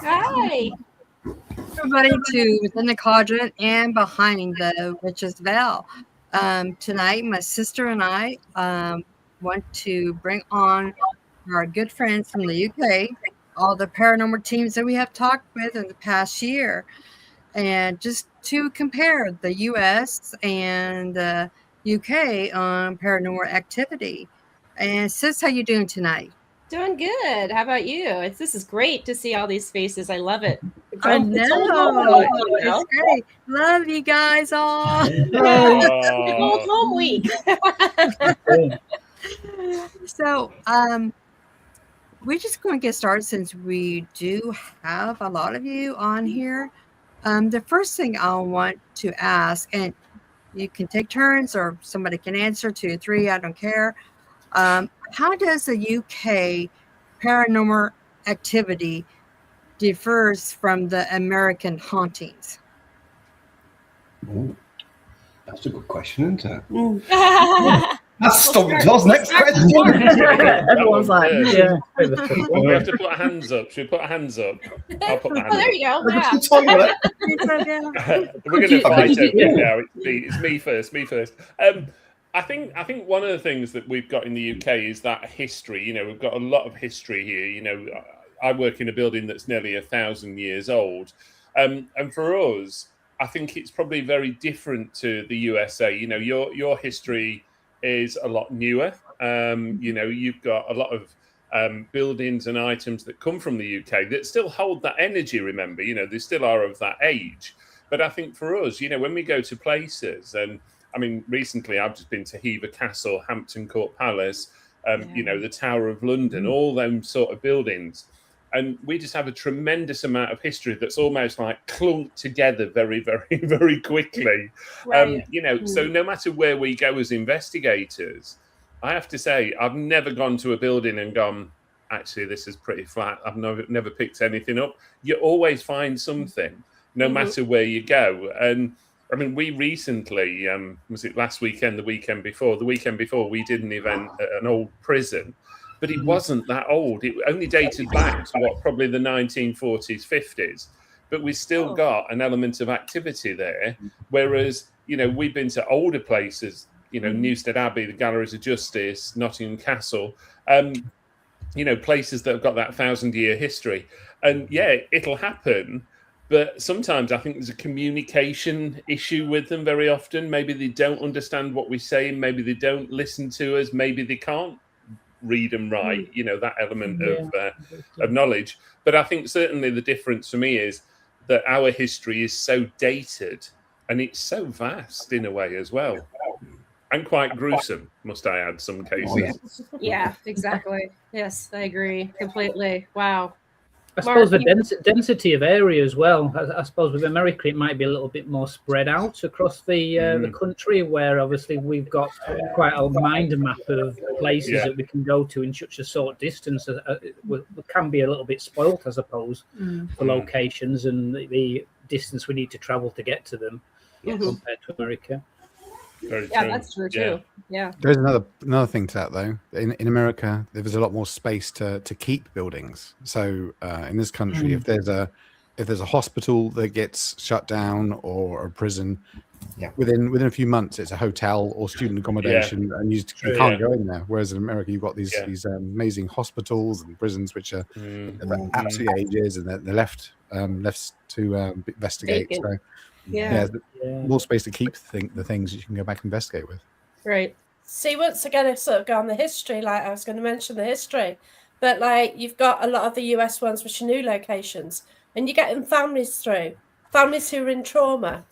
Hi. Everybody to Within the Quadrant and Behind the Witch's Veil. Tonight, my sister and I want to bring on our good friends from the UK, all the paranormal teams that we have talked with in the past year, and just to compare the US and the UK on paranormal activity. And sis, how you doing tonight? Doing good. How about you? This is great to see all these faces. I love it. I know. It's great. Love you guys all. Old home week. So, we're just going to get started since we do have a lot of you on here. The first thing I want to ask, and you can take turns or somebody can answer 2 or 3, I don't care. How does the UK paranormal activity differs from the American hauntings? Ooh, that's a good question, isn't it? That's stopped us. Next question. Everyone's like, yeah. We have to put our hands up. Should we put our hands up? I'll put my hands Oh, there you go. Yeah. We're going to fight over it now. It's me first. Me first. I think one of the things that we've got in the UK is that history. You know, we've got a lot of history here. You know, I work in a building that's nearly 1,000 years old, and for us, I think it's probably very different to the USA. You know, your history is a lot newer. You know, you've got a lot of buildings and items that come from the UK that still hold that energy. Remember, you know, they still are of that age. But I think for us, you know, when we go to places, and I mean, recently I've just been to Hever Castle, Hampton Court Palace, you know, the Tower of London, all them sort of buildings. And we just have a tremendous amount of history that's almost like clumped together very, very, very quickly. Right. You know, so no matter where we go as investigators, I have to say, I've never gone to a building and gone, actually, this is pretty flat. I've never picked anything up. You always find something, no matter where you go. And I mean, we recently, was it last weekend, the weekend before, we did an event at an old prison. But it wasn't that old. It only dated back to probably the 1940s, 50s. But we still got an element of activity there. Whereas, you know, we've been to older places, you know, Newstead Abbey, the Galleries of Justice, Nottingham Castle, you know, places that have got that 1,000-year history. And yeah, it'll happen. But sometimes I think there's a communication issue with them very often. Maybe they don't understand what we say. Maybe they don't listen to us. Maybe they can't read and write, you know, that element of knowledge. But I think certainly the difference for me is that our history is so dated and it's so vast in a way as well, and quite gruesome, must I add, some cases. Yeah, exactly. Yes, I agree completely. Wow. I suppose the density of area as well. I suppose with America, it might be a little bit more spread out across the country, where obviously we've got quite a mind map of places that we can go to in such a short distance. We can be a little bit spoilt, I suppose, for locations and the distance we need to travel to get to them compared to America. Very Yeah, true. that's true too. Yeah. There's another thing to that though. In America, there's a lot more space to keep buildings. So in this country, if there's a hospital that gets shut down or a prison, within a few months, it's a hotel or student accommodation, and you can't go in there. Whereas in America, you've got these amazing hospitals and prisons which are absolute ages, and they're left to investigate. Vacant. So. More space to keep the things that you can go back and investigate with. Right. See, once again, I sort of go on the history, like I was going to mention the history, but like you've got a lot of the US ones which are new locations, and you're getting families through, families who are in trauma,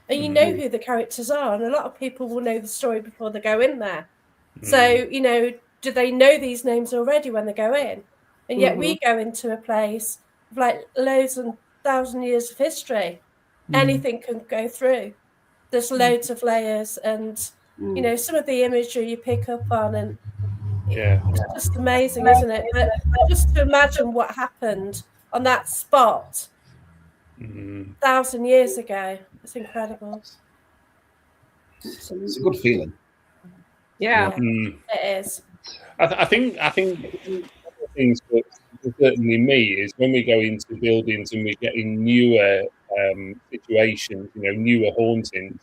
and you know who the characters are, and a lot of people will know the story before they go in there. So, you know, do they know these names already when they go in? And yet we go into a place with like loads and 1,000 years of history. Anything can go through. There's loads of layers, and you know, some of the imagery you pick up on, and it's just amazing, isn't it? But just to imagine what happened on that spot 1,000 years ago, it's incredible. It's a good feeling. Yeah. It is. I think things that certainly me is when we go into buildings and we're getting newer situations, newer hauntings,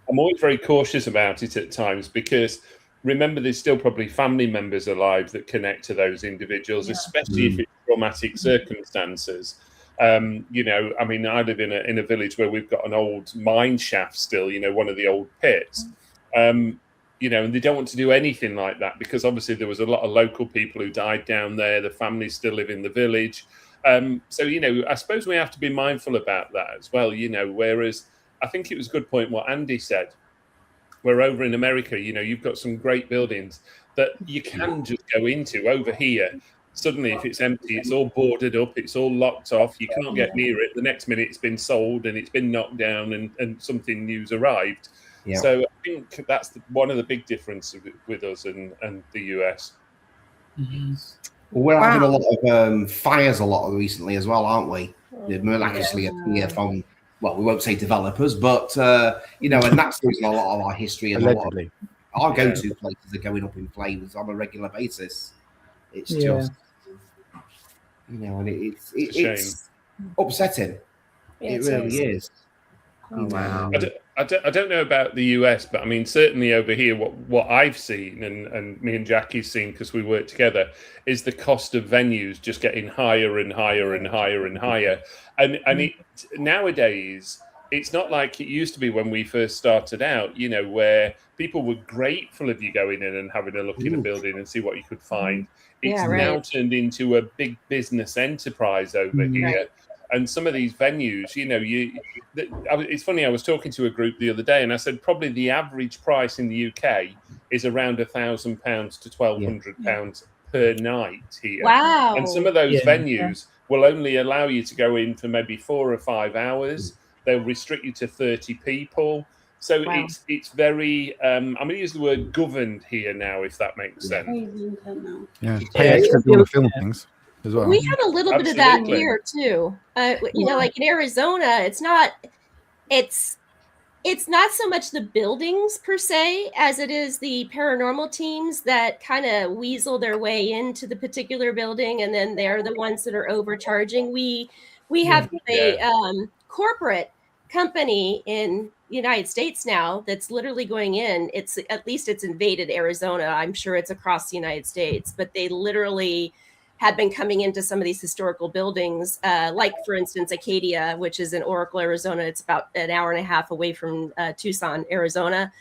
I'm always very cautious about it at times, because remember, there's still probably family members alive that connect to those individuals, especially if it's traumatic circumstances. I mean, I live in a village where we've got an old mine shaft still, one of the old pits. And they don't want to do anything like that, because obviously there was a lot of local people who died down there. The families still live in the village. So, I suppose we have to be mindful about that as well, whereas I think it was a good point what Andy said. Where over in America, you've got some great buildings that you can just go into. Over here, suddenly if it's empty, it's all boarded up, it's all locked off, you can't get near it. The next minute it's been sold and it's been knocked down and something new's arrived. Yeah. So I think that's one of the big differences with us and the US. Mm-hmm. Well, we're having a lot of fires recently as well, aren't we? They miraculously appear from, well, we won't say developers, but, and that's losing a lot of our history. And Allegedly. Our go-to places are going up in flames on a regular basis. It's just, and it's upsetting. It really is. Oh, wow. I don't know about the US, but I mean, certainly over here, what I've seen and me and Jackie's seen, because we work together, is the cost of venues just getting higher and higher and higher and higher. And nowadays, it's not like it used to be when we first started out, where people were grateful of you going in and having a look in a building and see what you could find. It's now turned into a big business enterprise over here. Right. And some of these venues, it's funny, I was talking to a group the other day and I said probably the average price in the UK is around £1,000 to £1,200 per night here. Wow. And some of those venues will only allow you to go in for maybe 4 or 5 hours. They'll restrict you to 30 people. So it's very, I'm going to use the word governed here now, if that makes sense. Yeah, pay extra to film things. As well. We have a little bit of that here too. Like in Arizona, it's not so much the buildings per se as it is the paranormal teams that kind of weasel their way into the particular building, and then they're the ones that are overcharging. We have a corporate company in the United States now that's literally going in. It's invaded Arizona. I'm sure it's across the United States, but they literally have been coming into some of these historical buildings, like, for instance, Acadia, which is in Oracle, Arizona. It's about an hour and a half away from Tucson, Arizona.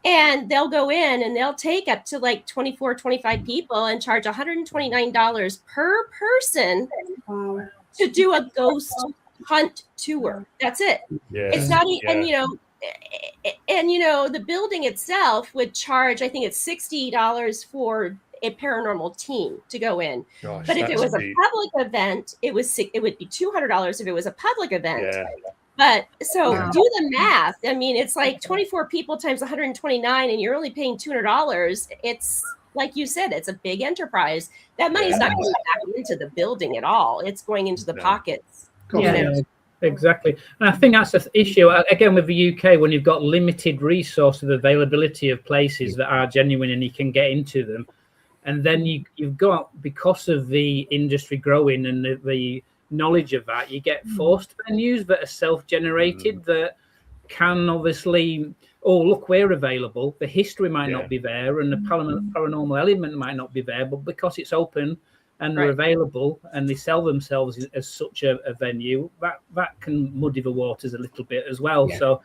And they'll go in and they'll take up to like 24, 25 people and charge $129 per person to do a ghost hunt tour. That's it. Yeah. It's not even, the building itself would charge, I think it's $60 for a paranormal team to go in. Gosh, but if it was a public event, it would be $200 if it was a public event. Yeah. But so do the math. I mean, it's like 24 people times 129, and you're only paying $200. It's like you said, it's a big enterprise. That money's not going back into the building at all. It's going into the pockets. Yeah. Exactly. And I think that's the issue, again, with the UK, when you've got limited resource of availability of places that are genuine and you can get into them. And then you've got, because of the industry growing and the knowledge of that, you get forced venues that are self-generated that can obviously, look, we're available. The history might not be there and the paranormal element might not be there, but because it's open and they're available and they sell themselves as such a venue, that can muddy the waters a little bit as well. Yeah. So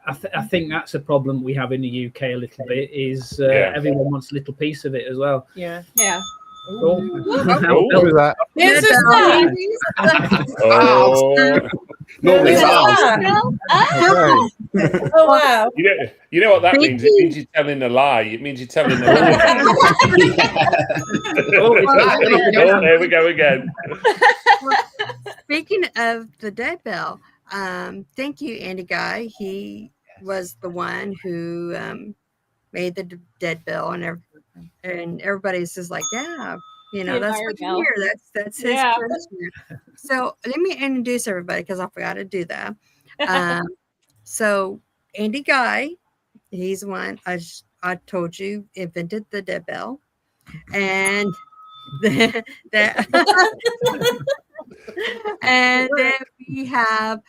I think that's a problem we have in the UK a little bit, is everyone wants a little piece of it as well. Yeah. What was that? This is Oh wow! You know what that means? It means you're telling a lie. It means you're telling a lie. There we go again. Speaking of the dead bell, thank you, Andy Guy. He was the one who made the dead bell, and everybody's just like, that's what you hear. That's his person. So let me introduce everybody, because I forgot to do that. So Andy Guy, he's one I told you invented the dead bell, and And then we have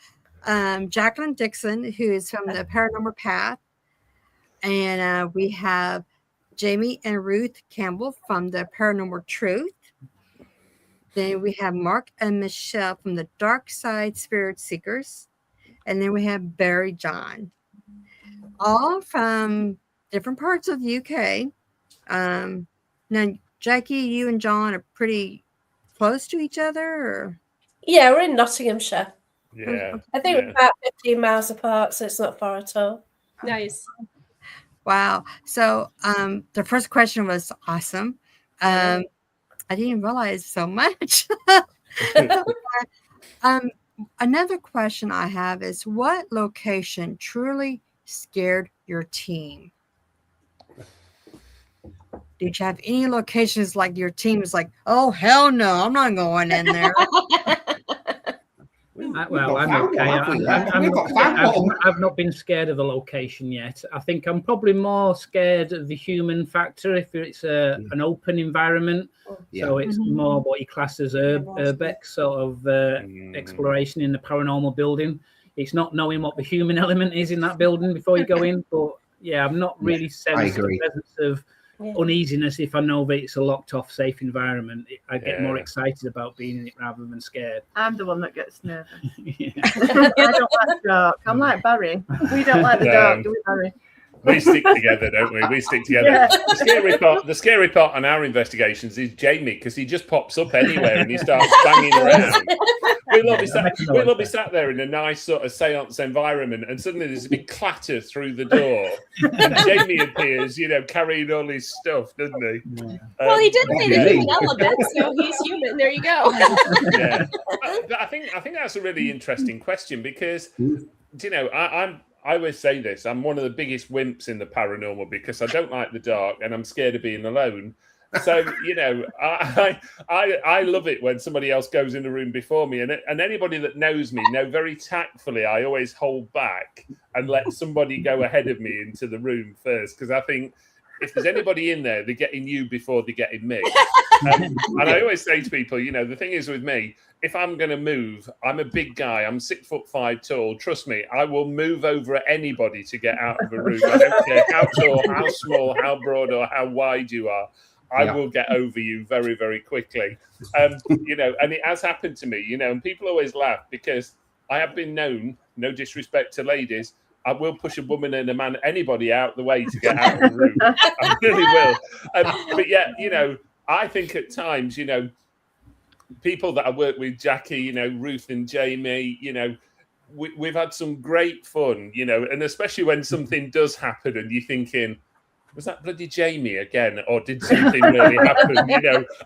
Jacqueline Dixon, who is from the Paranormal Path. And we have Jamie and Ruth Campbell from the Paranormal Truth. Then we have Mark and Michelle from the Darkside Spirit Seekers. And then we have Barry John, all from different parts of the UK. Now, Jackie, you and John are pretty close to each other? Or? Yeah, we're in Nottinghamshire. Yeah. I think we're about 15 miles apart, so it's not far at all. Nice. Wow. So the first question was awesome. I didn't realize so much. Another question I have is, what location truly scared your team? Did you have any locations like your team is like, oh, hell no, I'm not going in there? Well, I'm okay. I've not been scared of a location yet. I think I'm probably more scared of the human factor if it's an open environment. So it's more what you class as urbex sort of exploration in the paranormal building. It's not knowing what the human element is in that building before you go in. But yeah, I'm not really sensed the presence of uneasiness if I know that it's a locked off safe environment. I get more excited about being in it rather than scared. I'm the one that gets nervous. I don't like the dark. I'm like Barry. We don't like the dark, do we, Barry? We stick together, don't we? We stick together. Yeah. The scary part on our investigations is Jamie, because he just pops up anywhere and he starts banging around. We'll be sat there in a nice sort of seance environment, and suddenly there's a big clatter through the door, and Jamie appears, carrying all his stuff, doesn't he? Well, he did say the human element, so he's human. There you go. Yeah, but I think that's a really interesting question because, I always say this, I'm one of the biggest wimps in the paranormal because I don't like the dark and I'm scared of being alone. So, I love it when somebody else goes in the room before me. And anybody that knows me know very tactfully, I always hold back and let somebody go ahead of me into the room first. Because I think if there's anybody in there, they're getting you before they're getting me. And I always say to people, the thing is with me, if I'm going to move, I'm a big guy. I'm 6'5" tall. Trust me, I will move over anybody to get out of a room. I don't care how tall, how small, how broad, or how wide you are. I will get over you very, very quickly. And it has happened to me, and people always laugh because I have been known, no disrespect to ladies, I will push a woman and a man, anybody out the way to get out of the room. I really will. But yeah, I think at times, people that I work with, Jackie, Ruth and Jamie, we've had some great fun, and especially when something does happen and you're thinking, was that bloody Jamie again, or did something really happen?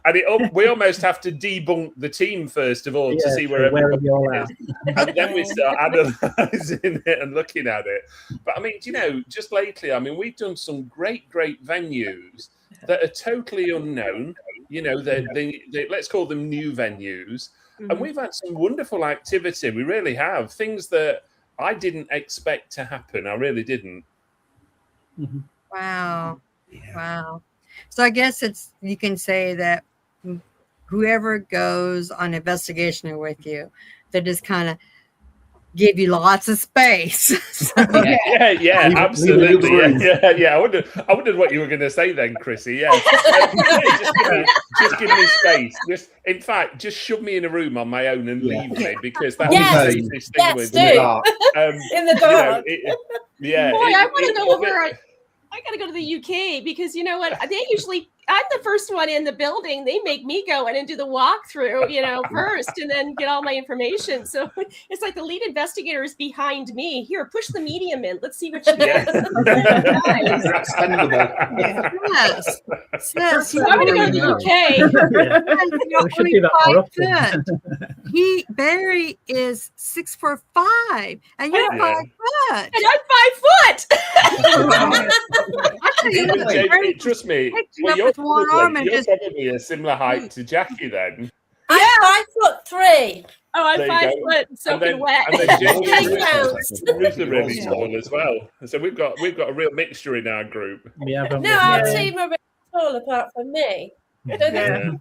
And we almost have to debunk the team first of all to see where everybody is, and then we start analysing it and looking at it. But I mean, just lately, we've done some great venues that are totally unknown. They let's call them new venues, and we've had some wonderful activity. We really have things that I didn't expect to happen. I really didn't. Mm-hmm. Wow. Yeah. Wow. So I guess you can say that whoever goes on investigation with you, they just kind of give you lots of space. Yeah, absolutely. Yeah. I wondered what you were going to say then, Chrissy. Yeah. Just give me space. In fact, just shove me in a room on my own and leave me, because that's the safest thing with me. In the dark. Yeah. Boy, I want to go over. I got to go to the UK because you know what? I'm the first one in the building. They make me go in and do the walkthrough, first, and then get all my information. So it's like the lead investigator is behind me. Here, push the medium in. Let's see what you get. Yes. So I'm going to go to the UK. Barry is 6'5", and you're 5 foot. And I'm 5 foot. Actually, trust me. You're probably a similar height to Jackie then. I'm 5'3". Oh, I'm 5 foot, soaking wet. And then Ruth's really tall as well. So we've got a real mixture in our group. Our team are really tall apart from me. They're up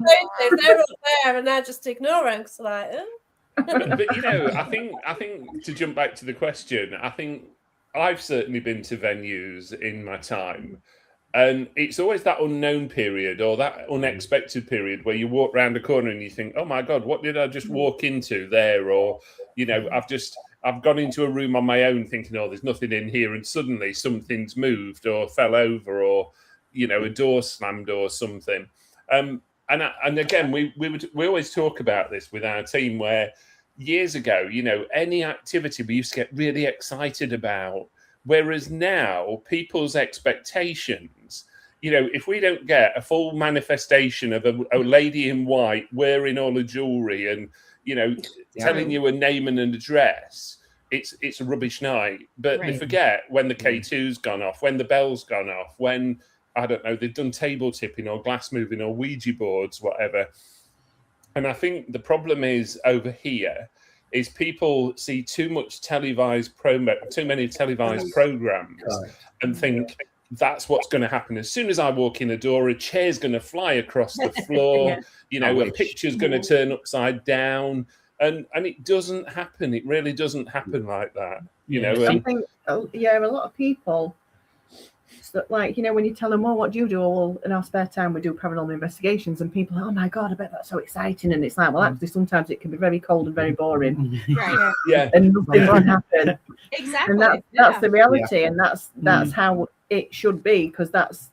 there, and I just ignore them because like. But you know, I think to jump back to the question, I think I've certainly been to venues in my time, and it's always that unknown period or that unexpected period where you walk around a corner and you think, "Oh my God, what did I just walk into there?" Or you know, I've gone into a room on my own thinking, "Oh, there's nothing in here," and suddenly something's moved or fell over, or you know, a door slammed or something. And again, we always talk about this with our team where years ago, you know, any activity we used to get really excited about, whereas now people's expectations, you know, if we don't get a full manifestation of a lady in white wearing all the jewelry and, you know, telling you a name and an address, it's a rubbish night. But they forget when the K2's gone off, when the bell's gone off, when, I don't know, they've done table tipping or glass moving or Ouija boards, whatever. And I think the problem is over here is people see too many televised programs and think that's what's going to happen. As soon as I walk in a door, a chair's going to fly across the floor, you know, a picture's going to turn upside down. And it doesn't happen. It really doesn't happen like that. You know, I think, a lot of people, like, you know, when you tell them, "Oh, what do you do?" Well, in our spare time, we do paranormal investigations, and people are, "Oh my God, I bet that's so exciting." And it's like, well, actually, sometimes it can be very cold and very boring. Right. And nothing will happen. Exactly. And that's the reality, and that's how it should be, because that's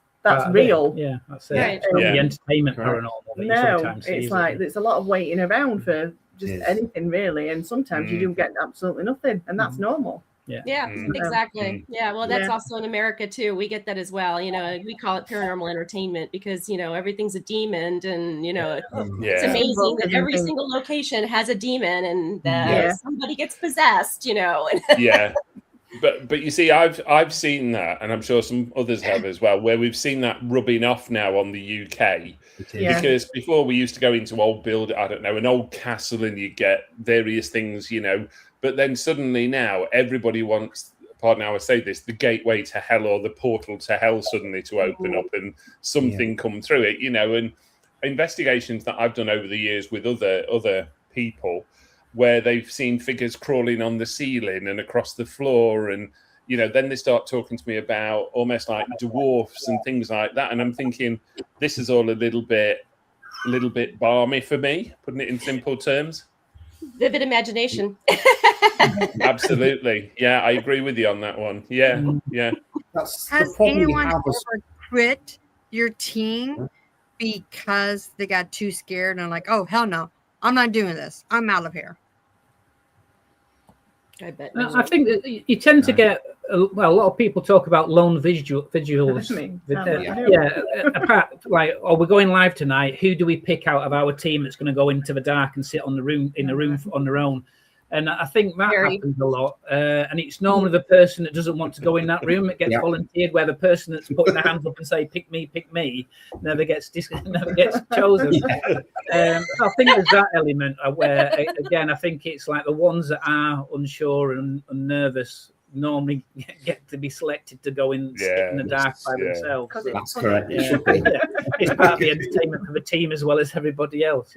real. Yeah, that's it. Right. The entertainment paranormal. That you sometimes see, it's like there's a lot of waiting around for just anything really, and sometimes you do get absolutely nothing, and that's normal. Yeah, exactly. Yeah, well, that's also in America too. We get that as well. You know, we call it paranormal entertainment because, you know, everything's a demon, and, you know, it's amazing that every single location has a demon, and somebody gets possessed, you know. But you see, I've seen that, and I'm sure some others have as well, where we've seen that rubbing off now on the UK. Because before we used to go into old an old castle, and you get various things, you know. But then suddenly now everybody wants, pardon how I say this, the gateway to hell or the portal to hell suddenly to open up and something come through it, you know. And investigations that I've done over the years with other people, where they've seen figures crawling on the ceiling and across the floor, and you know, then they start talking to me about almost like dwarfs and things like that, and I'm thinking, this is all a little bit balmy for me, putting it in simple terms. Vivid imagination. Absolutely. Yeah, I agree with you on that one. Yeah. Has anyone ever quit your team because they got too scared and like, "Oh, hell no, I'm not doing this. I'm out of here"? I bet. I think that you tend to get a lot of people talk about lone vigils. Apart, like, "Oh, we're going live tonight. Who do we pick out of our team that's going to go into the dark and sit in the room on their own?" And I think that happens a lot. And it's normally the person that doesn't want to go in that room that gets volunteered, where the person that's putting their hands up and say, pick me, never gets chosen. I think there's that element where, again, I think it's like the ones that are unsure and nervous normally get to be selected to go in, sit in the dark by themselves. That's correct. It's part of the entertainment of the team as well as everybody else.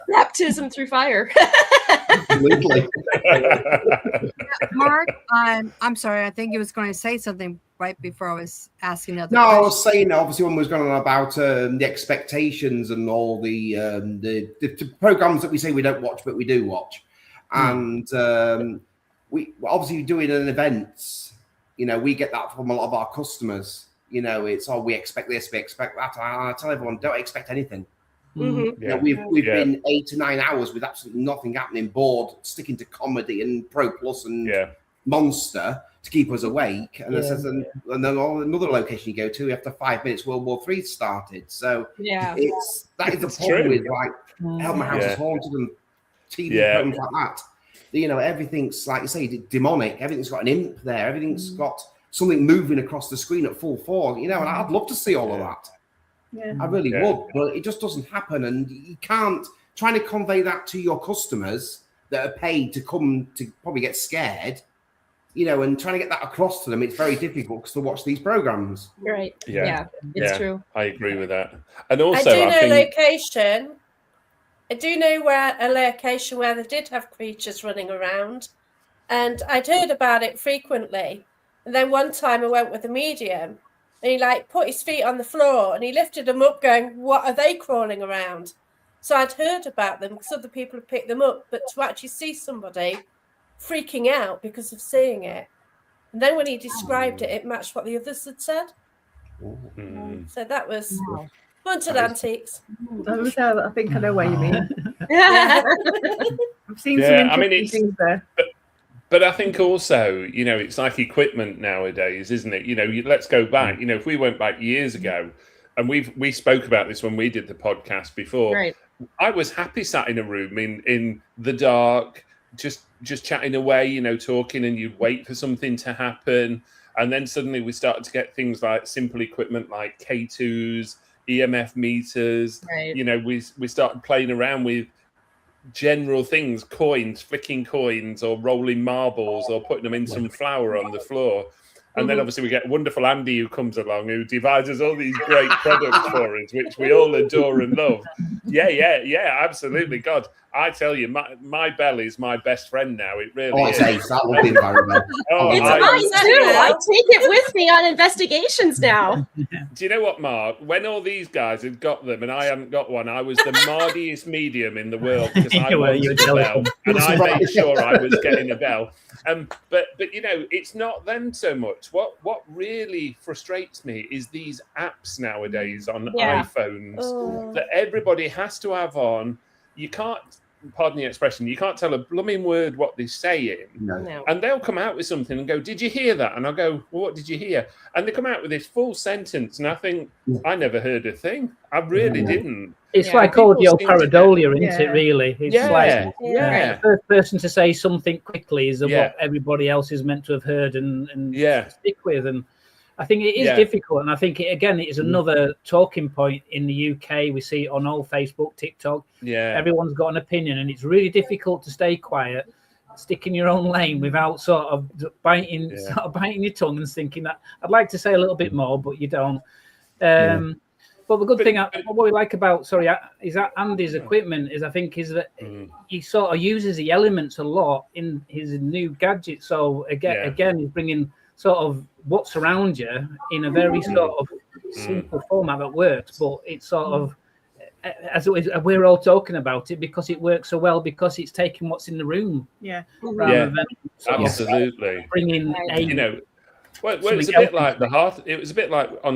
Baptism through fire. Absolutely. Mark, I'm sorry. I think you was going to say something right before I was asking other questions. I was saying, obviously, when we was going on about the expectations and all the programs that we say we don't watch, but we do watch. And we obviously doing an events, you know, we get that from a lot of our customers. You know, it's, "Oh, we expect this, we expect that." I tell everyone, don't expect anything. You know, we've been 8 to 9 hours with absolutely nothing happening, bored, sticking to comedy and Pro Plus and Monster to keep us awake. And it says, and then another location you go to, after 5 minutes, World War III started. So that is the problem with like Helmer House is Haunted and TV programs like that. You know, everything's, like you say, demonic. Everything's got an imp there. Everything's got something moving across the screen at full force. You know, and I'd love to see all of that. I really would, but it just doesn't happen. And you can't, trying to convey that to your customers that are paid to come to probably get scared, you know, and trying to get that across to them, it's very difficult to watch these programs. Right. Yeah. It's true. I agree with that. And also, I do know think location. I do know where a location where they did have creatures running around, and I'd heard about it frequently. And then one time I went with a medium, and he like put his feet on the floor and he lifted them up, going, "What are they crawling around?" So I'd heard about them because other people had picked them up, but to actually see somebody freaking out because of seeing it, and then when he described it, it matched what the others had said. So that was haunted antiques. I think I know what you mean. Yeah. I've seen some interesting things there. But I think also, you know, it's like equipment nowadays, isn't it? You know, let's go back. You know, if we went back years ago, and we spoke about this when we did the podcast before. Right. I was happy sat in a room in the dark, just chatting away, you know, talking, and you'd wait for something to happen. And then suddenly we started to get things like simple equipment like K2s, EMF meters. Right. You know, we started playing around with general things, coins, flicking coins, or rolling marbles, or putting them in some flour on the floor. And then obviously we get wonderful Andy who comes along, who devises all these great products for us, which we all adore and love. Yeah, absolutely. God, I tell you, my bell is my best friend now. It really is. Ace. I love the environment. It's mine too. I take it with me on investigations now. Do you know what, Mark? When all these guys had got them and I hadn't got one, I was the mardiest medium in the world because I wanted a bell, and I made sure I was getting a bell. But you know, it's not them so much. What really frustrates me is these apps nowadays on iPhones that everybody has to have on. You can't, pardon the expression, you can't tell a blooming word what they're saying. No. And they'll come out with something and go, "Did you hear that?" And I'll go, "Well, what did you hear?" And they come out with this full sentence, and I think, I never heard a thing. I really didn't. It's like audio pareidolia, isn't it, really? It's like the first person to say something quickly is what everybody else is meant to have heard and stick with. And I think it is difficult. And I think, it is another talking point in the UK. We see it on all Facebook, TikTok. Yeah. Everyone's got an opinion, and it's really difficult to stay quiet, stick in your own lane without sort of biting your tongue and thinking that I'd like to say a little bit more, but you don't. But the good thing, what we like about, is that Andy's equipment is, I think, is that he sort of uses the elements a lot in his new gadget. So again, he's bringing sort of what's around you in a very sort of simple format that works, but it's sort of, as we're all talking about it, because it works so well, because it's taking what's in the room. Rather than absolutely bringing you know. Well, it's a bit like it was a bit like on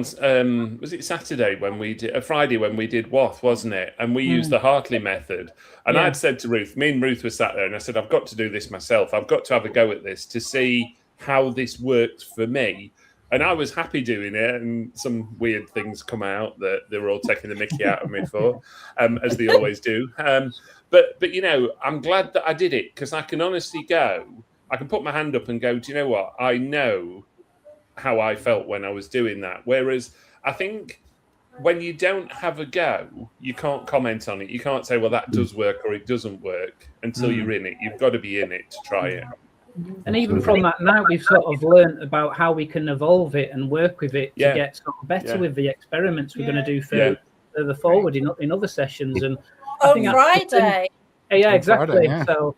was it Saturday when we did Friday when we did Wath, wasn't it? And we used the Hartley method. And I'd said to Ruth, me and Ruth were sat there, and I said, I've got to do this myself. I've got to have a go at this to see how this works for me. And I was happy doing it, and some weird things come out that they were all taking the mickey out of me for, as they always do. But you know, I'm glad that I did it, because I can honestly I can put my hand up and go, do you know what? I know how I felt when I was doing that. Whereas I think when you don't have a go, you can't comment on it. You can't say, well, that does work or it doesn't work until you're in it. You've got to be in it to try it. And even from that now, we've sort of learned about how we can evolve it and work with it to get sort of better with the experiments we're going to do further forward in other sessions. And I think Friday. Exactly. Friday, so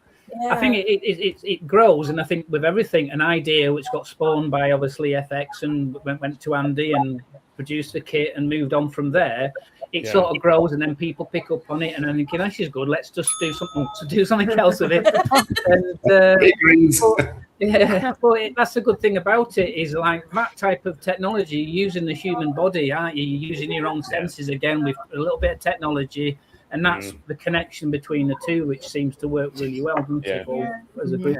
I think it grows, and I think with everything, an idea which got spawned by obviously FX and went to Andy and produced the kit and moved on from there. It sort of grows, and then people pick up on it, and then thinking, "This is good. Let's just do something else with it." But that's the good thing about it, is like that type of technology, using the human body, aren't you? You're using your own senses again with a little bit of technology. And that's the connection between the two, which seems to work really well. As a group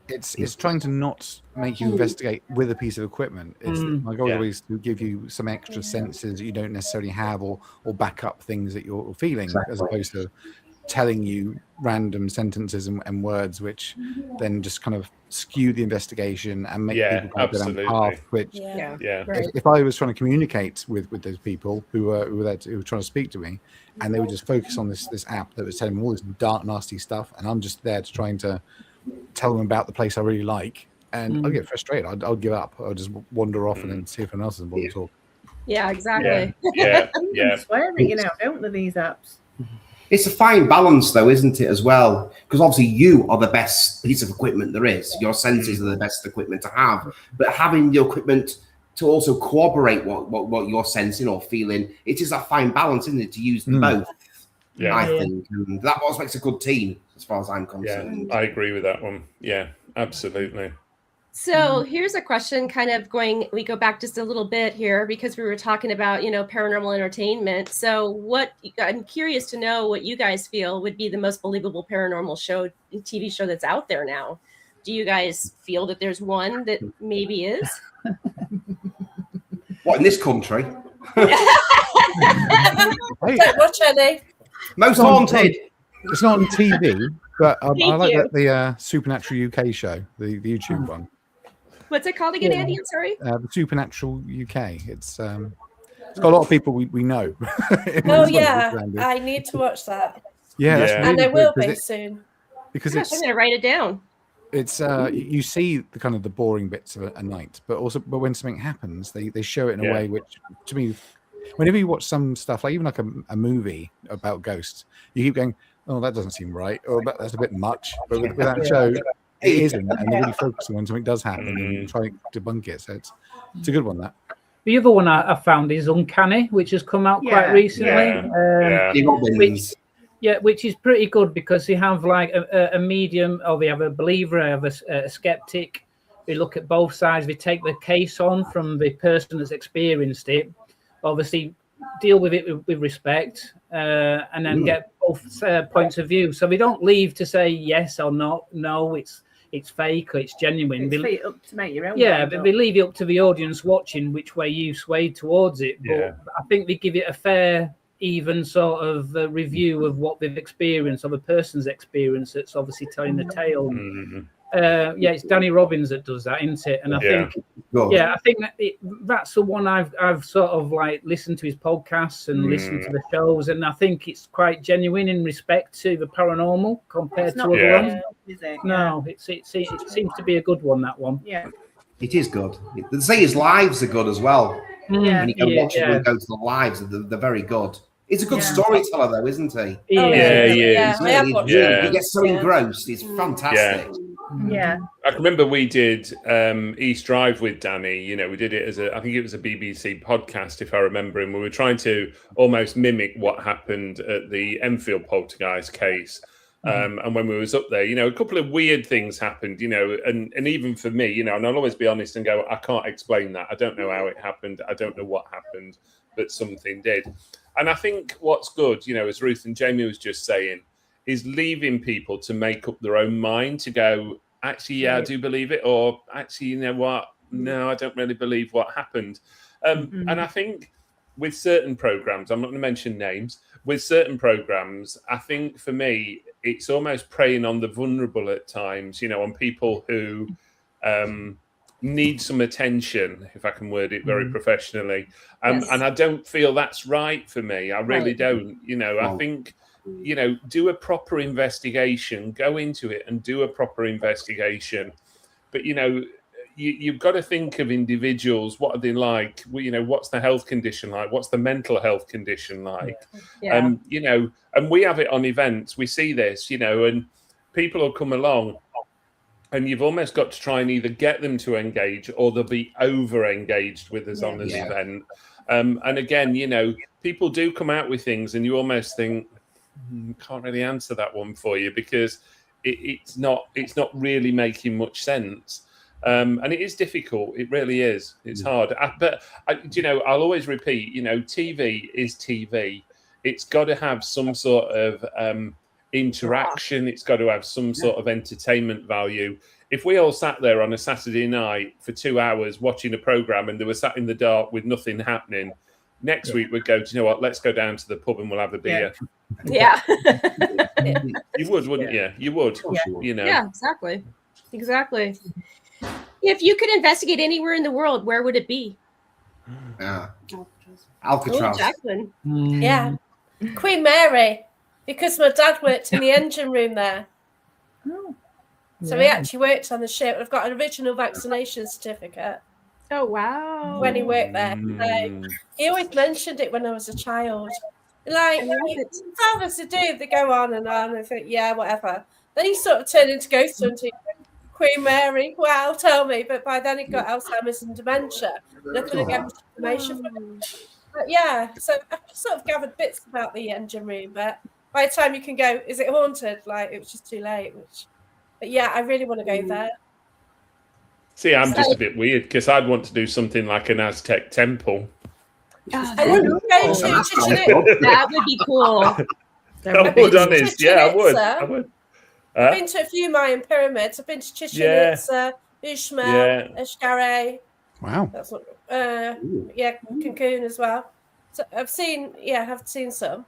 it's trying to not make you investigate with a piece of equipment. My goal is always to give you some extra senses that you don't necessarily have, or back up things that you're feeling, as opposed to telling you random sentences and words, which then just kind of skew the investigation and make people go down a path. Which, if I was trying to communicate with those people who were trying to speak to me, and they would just focus on this app that was telling them all this dark, nasty stuff, and I'm just there trying to tell them about the place I really like, and I'll get frustrated. I'll give up. I'll just wander off and then see if anyone else is want to talk. Yeah, exactly. Yeah. Swear at you now, don't they, these apps? It's a fine balance, though, isn't it, as well? Because obviously you are the best piece of equipment there is. Your senses are the best equipment to have. But having the equipment to also corroborate what you're sensing or feeling, it is a fine balance, isn't it, to use both, I think. And that what makes a good team, as far as I'm concerned. Yeah, I agree with that one. Yeah, absolutely. So here's a question we go back just a little bit here because we were talking about, paranormal entertainment. So I'm curious to know what you guys feel would be the most believable paranormal TV show that's out there now. Do you guys feel that there's one that maybe is? What, in this country? Don't watch any. Most haunted. It's not on TV, but I like you. the Supernatural UK show, the YouTube one. What's it called again, Andy? I'm sorry. The Supernatural UK. It's got a lot of people we know. Oh yeah, I need to watch that. Yeah, that's really and I will good be soon. Because Gosh, I'm gonna write it down. It's you see the kind of the boring bits of a night, but when something happens, they show it in a way which, to me, whenever you watch some stuff, like even like a movie about ghosts, you keep going, oh, that doesn't seem right, or that's a bit much. But with that show, it isn't, and they're really focusing when something does happen and try to debunk it. So it's a good one. That the other one I found is Uncanny, which has come out quite recently. Which is pretty good because they have like a medium, or they have a believer, they have a skeptic. They look at both sides. They take the case on from the person that's experienced it. Obviously, deal with it with respect, and then get both points of view. So we don't leave to say yes or no. No, it's fake or it's genuine. It's up to make your own. Yeah, but they leave it up to the audience watching which way you sway towards it. But I think they give it a fair, even sort of review of what they've experienced, of a person's experience that's obviously telling the tale. It's Danny Robbins that does that, isn't it? And I think that's the one I've sort of like listened to his podcasts and listened to the shows, and I think it's quite genuine in respect to the paranormal compared to other ones. Is it? No, it seems to be a good one, that one. Yeah, it is good. They say his lives are good as well. Yeah, when you go watch it and go to the lives, they're very good. He's a good storyteller, though, isn't he? He is. He gets so engrossed. It's fantastic. Yeah. I can remember we did East Drive with Danny. We did it as I think it was a BBC podcast, if I remember. And we were trying to almost mimic what happened at the Enfield poltergeist case. And when we was up there, a couple of weird things happened, and even for me, and I'll always be honest and go, I can't explain that. I don't know how it happened. I don't know what happened, but something did. And I think what's good, as Ruth and Jamie was just saying, is leaving people to make up their own mind to go, actually, I do believe it, or actually, you know what? No, I don't really believe what happened. And I think with certain programs, I'm not going to mention names, with certain programs, I think for me, it's almost preying on the vulnerable at times, on people who need some attention, if I can word it very professionally. And I don't feel that's right for me. I really don't. I think, do a proper investigation, go into it and do a proper investigation. But, you've got to think of individuals. What are they like? What's the health condition like? What's the mental health condition like? And we have it on events. We see this, and people will come along and you've almost got to try and either get them to engage or they'll be over engaged with us on this event. And again, people do come out with things and you almost think, can't really answer that one for you because it's not really making much sense. And it is difficult. It really is. It's hard. But I'll always repeat, TV is TV. It's got to have some sort of interaction. It's got to have some sort of entertainment value. If we all sat there on a Saturday night for 2 hours watching a program and they were sat in the dark with nothing happening, next week we'd go, do you know what? Let's go down to the pub and we'll have a beer. Yeah. You would, wouldn't you? You would. Yeah, exactly. If you could investigate anywhere in the world, where would it be? Alcatraz. Oh, Jacqueline. Yeah. Queen Mary, because my dad worked in the engine room there. So he actually worked on the ship. I've got an original vaccination certificate. Oh, wow. When he worked there. So he always mentioned it when I was a child. Like, fathers to do, they go on and I think, yeah, whatever. Then he sort of turned into ghost hunting. Queen Mary, wow, tell me. But by then he got Alzheimer's and dementia. And I couldn't get much information from him. But yeah, so I sort of gathered bits about the engine room, but by the time you can go, is it haunted? Like, it was just too late. But yeah, I really want to go there. See, I'm just a bit weird because I'd want to do something like an Aztec temple. I would go to Chichen Itza. That would be cool. I would, honest. Yeah, I would. I've been to a few Mayan pyramids. I've been to Chichen Itza, Uxmal, Xcaret. Wow. That's what, Cancun as well. So I've seen some.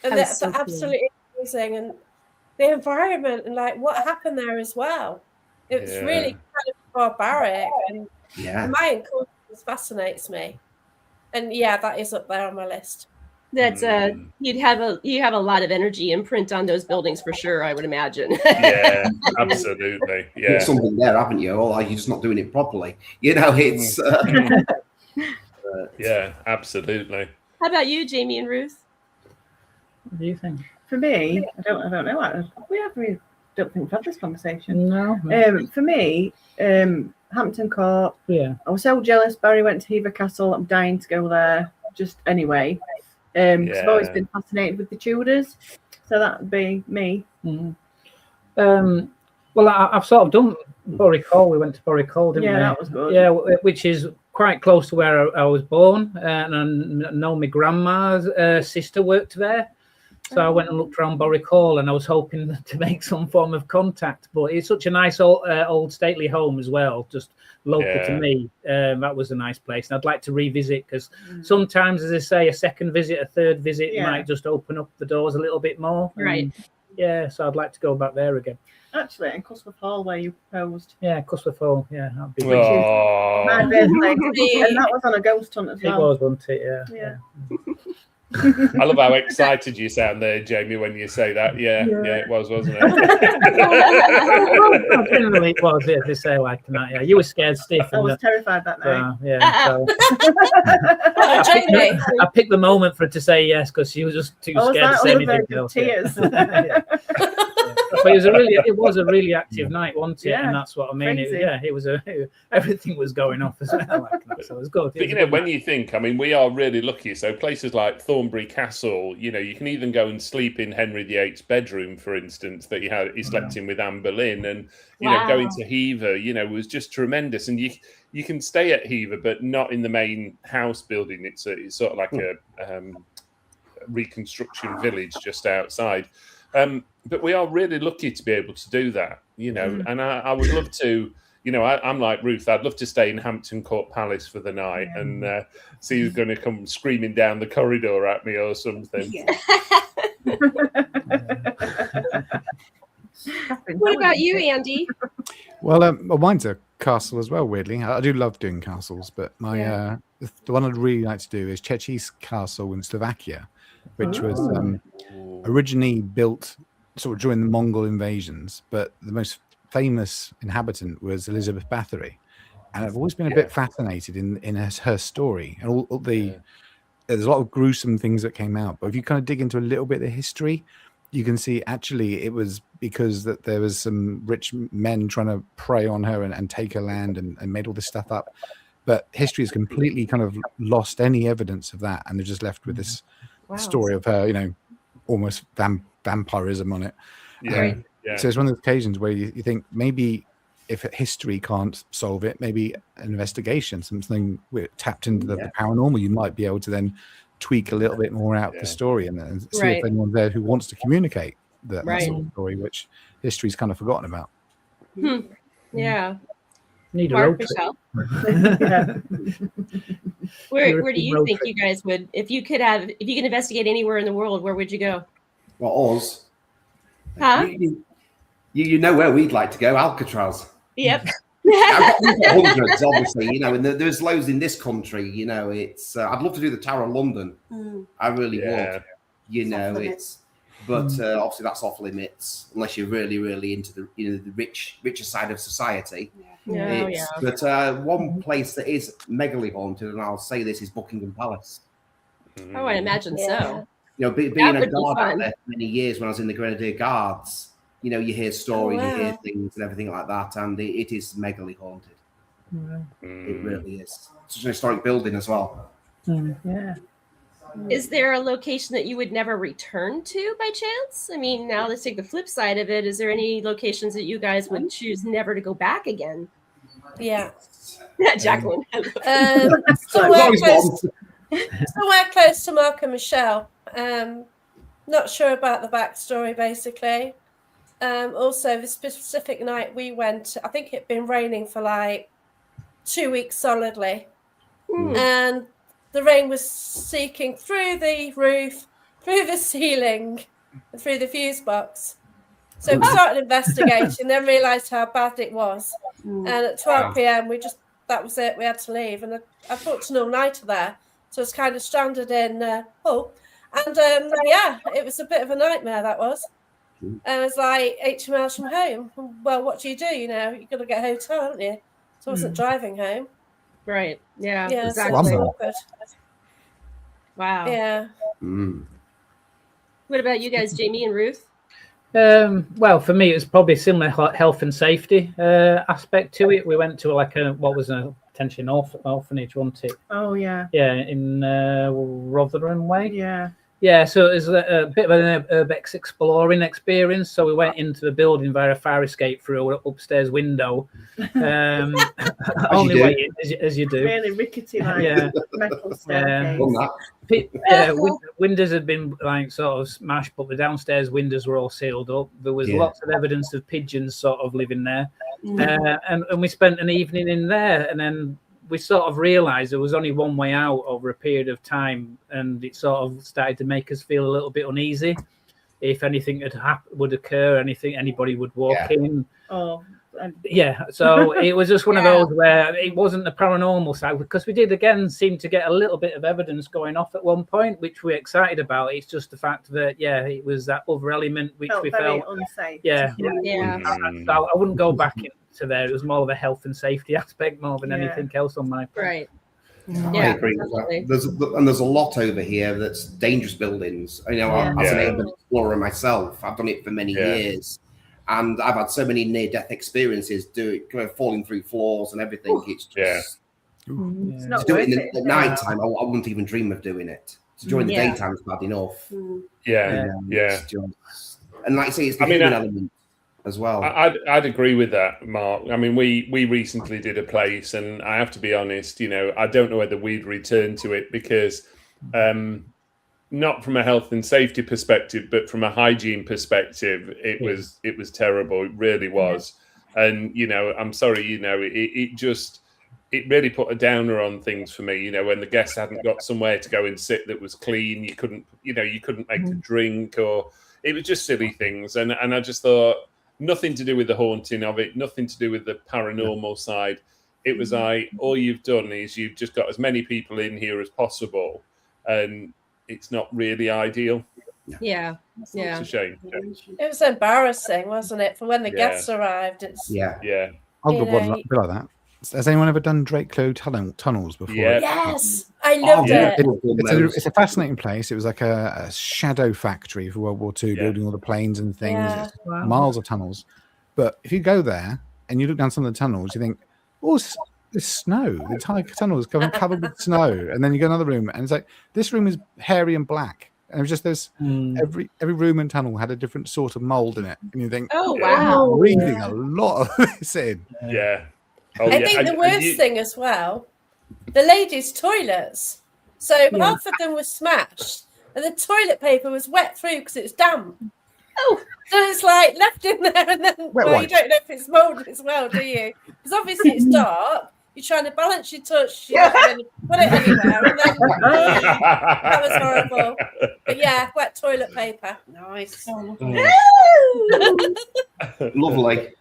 And that's so absolutely amazing. And the environment and like what happened there as well. It's really kind of barbaric. And the Mayan culture fascinates me. And that is up there on my list. That's you have a lot of energy imprint on those buildings for sure, I would imagine. Yeah, absolutely. Yeah, there's something there, haven't you? Or you're just not doing it properly. You know, it's yeah, absolutely. How about you, Jamie and Ruth? What do you think? For me, I don't know. We haven't don't think we've had this conversation. No. For me, Hampton Court. Yeah. I was so jealous Barry went to Hever Castle. I'm dying to go there. Just anyway. I've always been fascinated with the Tudors. So that would be me. Mm-hmm. Well, I've sort of done Borwick Hall. We went to Borwick Hall, didn't we? Yeah, that was good. Yeah, which is quite close to where I was born. And I know my grandma's sister worked there. So I went and looked around Borwick Hall, and I was hoping to make some form of contact. But it's such a nice old stately home as well, just local to me. That was a nice place, and I'd like to revisit because sometimes, as I say, a second visit, a third visit might just open up the doors a little bit more. Right. Yeah, so I'd like to go back there again. Actually, in Cusworth Hall, where you proposed. Yeah, Cusworth Hall. Yeah, that'd be my birthday, and that was on a ghost hunt as well. It was, wasn't it? Yeah. I love how excited you sound there, Jamie, when you say that. Yeah, it was, wasn't it? Generally, it was. Yeah, they say like that. Yeah, you were scared stiff. I was terrified that night. I picked the moment for her to say yes because she was just too scared to say anything else. Tears. But it was a really active night, wasn't it? And that's what I mean. Everything was going off as well. So it was good. But when you think, I mean, we are really lucky. So places like Thornbury Castle, you can even go and sleep in Henry VIII's bedroom, for instance, that he slept in with Anne Boleyn, and going to Hever, was just tremendous. And you can stay at Hever, but not in the main house building. It's sort of like a reconstruction village just outside. But we are really lucky to be able to do that, and I would love to, I'm like Ruth, I'd love to stay in Hampton Court Palace for the night and see who's going to come screaming down the corridor at me or something. What about you, Andy? Well, mine's a castle as well, weirdly. I do love doing castles, but the one I'd really like to do is Čečín Castle in Slovakia, which was originally built sort of during the Mongol invasions, but the most famous inhabitant was Elizabeth Bathory, and I've always been a bit fascinated in her story and all there's a lot of gruesome things that came out, but if you kind of dig into a little bit of the history, you can see actually it was because that there was some rich men trying to prey on her and take her land and made all this stuff up, but history has completely kind of lost any evidence of that, and they're just left with this story of her, almost vampirism on it. So it's one of those occasions where you think maybe if history can't solve it, maybe an investigation, something tapped into the paranormal, you might be able to then tweak a little bit more out the story and see if anyone's there who wants to communicate that sort of story, which history's kind of forgotten about. Yeah. Need a Mark, road trip. Where do you think you guys would, if you could investigate anywhere in the world, where would you go? Well, Oz. Huh? You know where we'd like to go, Alcatraz. Yep. Hundreds, obviously, and there's loads in this country. It's I'd love to do the Tower of London. I really would. but obviously that's off limits unless you're really, really into the the richer side of society. But one place that is megally haunted, and I'll say this, is Buckingham Palace. Oh, I imagine so. Being a guard out there for many years when I was in the Grenadier Guards, you hear stories, you hear things and everything like that, and it is megally haunted. It really is. Such an historic building as well. Yeah. Is there a location that you would never return to by chance? I mean, now let's take the flip side of it. Is there any locations that you guys would choose never to go back again? Yeah. Jacqueline. Somewhere close to Mark and Michelle. Not sure about the backstory, basically. Also, the specific night we went, I think it'd been raining for like 2 weeks solidly. And the rain was seeking through the roof, through the ceiling, and through the fuse box. So we started investigating, then realised how bad it was. And at 12 p.m, that was it. We had to leave. And I booked an all-nighter there. So I was kind of stranded in Hull. And it was a bit of a nightmare, that was. And it was like 80 miles from home. Well, what do? You've got to get a hotel, haven't you? So I wasn't driving home. Right. Yeah. Yeah, exactly. so awkward. Wow. Yeah. What about you guys, Jamie and Ruth? Well, for me, it was probably a similar health and safety aspect to it. We went to what was a potentially an orphanage, wasn't it? Oh, yeah. Yeah, in Rotherham Way. Yeah. Yeah, so it was a bit of an urbex exploring experience. So we went into the building via a fire escape through an upstairs window. Only way as you do. Really rickety, metal staircase. Windows had been sort of smashed, but the downstairs windows were all sealed up. There was lots of evidence of pigeons sort of living there. And we spent an evening in there, and then we sort of realised there was only one way out over a period of time, and it sort of started to make us feel a little bit uneasy. If anything would occur, anybody would walk in. Oh, so it was just one of those where it wasn't the paranormal side, because we did again seem to get a little bit of evidence going off at one point, which we're excited about. It's just the fact that it was that other element which we felt unsafe. I wouldn't go back into there. It was more of a health and safety aspect more than anything else on my part. Right. I agree with that. There's a lot over here that's dangerous buildings. As an urban explorer myself, I've done it for many years. And I've had so many near-death experiences falling through floors and everything. It's just It's not to do it worth at night time. I wouldn't even dream of doing it. So during the daytime, it's bad enough. And like I say, it's the human element as well. I'd agree with that, Mark. I mean, we recently did a place, and I have to be honest. I don't know whether we'd return to it because. Not from a health and safety perspective, but from a hygiene perspective, it was terrible. It really was. And, I'm sorry, it really put a downer on things for me, when the guests hadn't got somewhere to go and sit that was clean, you couldn't make a drink, or it was just silly things. And I just thought nothing to do with the haunting of it, nothing to do with the paranormal side. It was all you've done is you've just got as many people in here as possible. And it's not really ideal. Yeah. It's a shame. It was embarrassing, wasn't it? For when the guests arrived, it's I'll go one bit like that. Has anyone ever done Drakelow tunnels before? Yes, I loved it. It's a fascinating place. It was like a shadow factory for World War II, building all the planes and things. Miles of tunnels. But if you go there and you look down some of the tunnels, you think, there's snow. The entire tunnel is covered with snow. And then you go another room, and it's like, this room is hairy and black. And it was just every room and tunnel had a different sort of mold in it. And you think, oh, wow. I'm reading a lot of this in. Yeah. I think the worst thing as well, the ladies' toilets. So half of them were smashed, and the toilet paper was wet through because it was damp. Oh, so it's like left in there, and then you don't know if it's mold as well, do you? Because obviously it's dark. You're trying to balance your touch, you're not going to put it anywhere, and then that was horrible. But wet toilet paper, nice, lovely.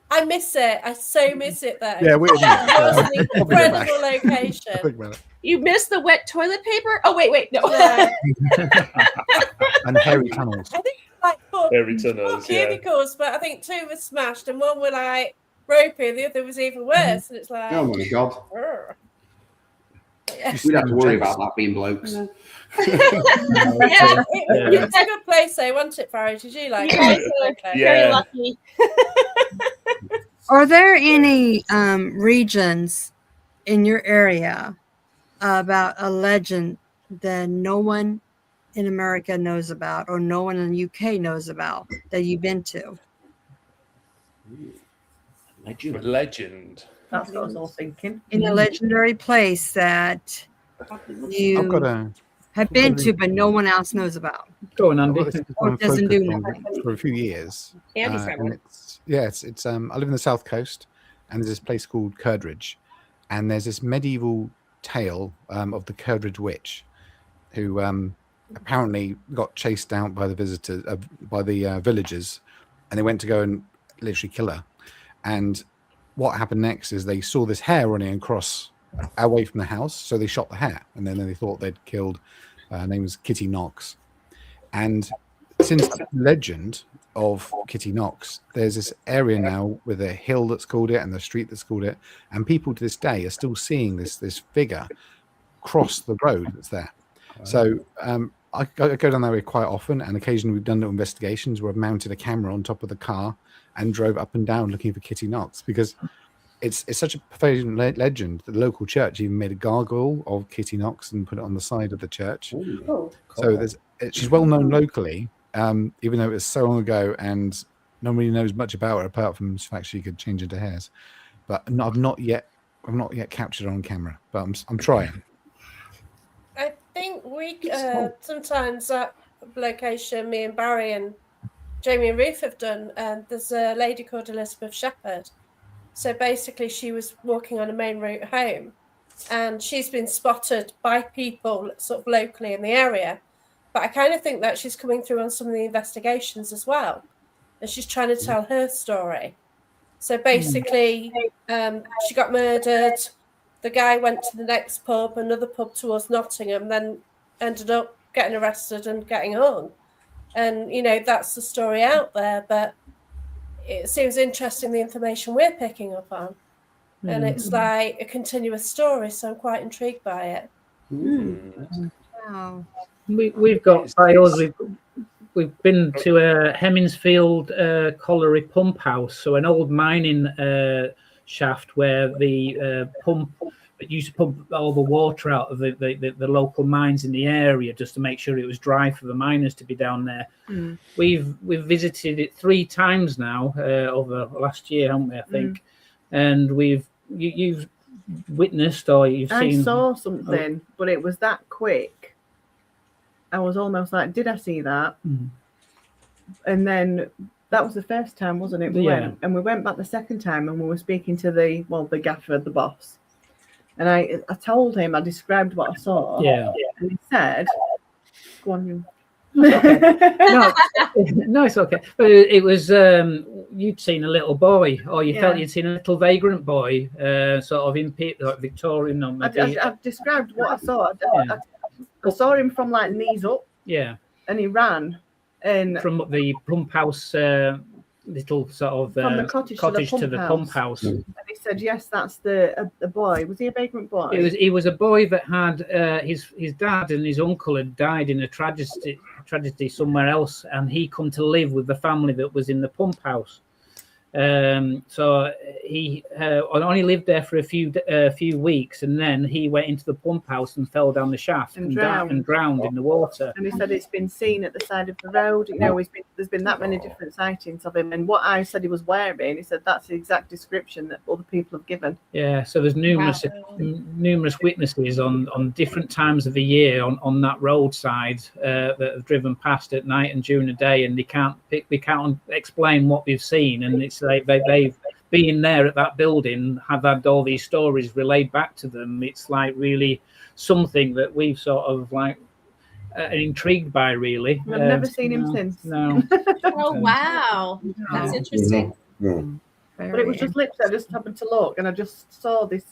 I miss it. I so miss it though. Yeah, we. It was an incredible location. You missed the wet toilet paper? Oh wait, no. Yeah. And hairy tunnels. I think like four tunnels, cubicles, but I think 2 were smashed and one were like ropey, and the other was even worse. And it's like, Oh my god. Yeah. We don't have to worry about that being blokes. Yeah, it's a good place though, wasn't it, Farah? Did you like it? Very lucky. Are there any regions in your area about a legend that no one in America knows about, or no one in the UK knows about, that you've been to? Legend. That's what I was all thinking. In a legendary place that you have been to, but no one else knows about. Go on, Andy. Or doesn't do nothing. For a few years. Andy's and it's I live in the south coast, and there's this place called Curdridge, and there's this medieval tale of the Curdridge witch, who apparently got chased out by the visitors, by the villagers, and they went to go and literally kill her. And what happened next is they saw this hare running across away from the house, so they shot the hare, and then they thought they'd killed. Her name was Kitty Knox, and since the legend of Kitty Knox, there's this area now with a hill that's called it and the street that's called it, and people to this day are still seeing this figure cross the road that's there. So I go down that way quite often, and occasionally we've done little investigations where I've mounted a camera on top of the car and drove up and down looking for Kitty Knox, because it's such a profound legend that the local church even made a gargoyle of Kitty Knox and put it on the side of the church. Ooh. So she's well known locally, even though it was so long ago and nobody knows much about her apart from the fact she could change into hairs. But I've not yet captured her on camera, but I'm trying. I think we sometimes that location, me and Barry and Jamie and Ruth have done, there's a lady called Elizabeth Shepherd. So basically she was walking on a main route home, and she's been spotted by people sort of locally in the area. But I kind of think that she's coming through on some of the investigations as well, and she's trying to tell her story. So basically she got murdered. The guy went to the next pub, another pub towards Nottingham, then ended up getting arrested and getting hung. And, you know, that's the story out there. But it seems interesting, the information we're picking up on. And it's like a continuous story, so I'm quite intrigued by it. Wow. We've got files. We've been to a Hemmingsfield colliery pump house, so an old mining shaft where the pump that used to pump all the water out of the local mines in the area just to make sure it was dry for the miners to be down there. We've visited it 3 times now over last year, haven't we? I think, and you've witnessed or you've seen. I saw something, but it was that quick. I was almost like, did I see that? And then that was the first time, wasn't it? We went back the second time, and we were speaking to the gaffer, the boss. And I told him, I described what I saw. Yeah. And he said, go on, you. Okay. No, it's okay. But it was you'd seen a little boy, or you felt you'd seen a little vagrant boy, sort of in like Victorian. I've described what I saw. I saw him from like knees up. Yeah. And he ran. And from the pump house, little sort of from the cottage to the pump house. And he said, "Yes, that's the boy." Was he a vagrant boy? He was a boy that had his dad and his uncle had died in a tragedy somewhere else, and he come to live with the family that was in the pump house. So he only lived there for a few weeks, and then he went into the pump house and fell down the shaft and drowned in the water. And he said it's been seen at the side of the road. You know, there's been that many different sightings of him. And what I said he was wearing, he said that's the exact description that other people have given. Yeah, so there's numerous witnesses on different times of the year on that roadside that have driven past at night and during the day, and they can't explain what they've seen, and it's like they've been there at that building, have had all these stories relayed back to them. It's like really something that we've sort of like intrigued by, really. I've never seen him since. No. Oh, wow. That's interesting. But it was just literally, I just happened to look and I just saw this.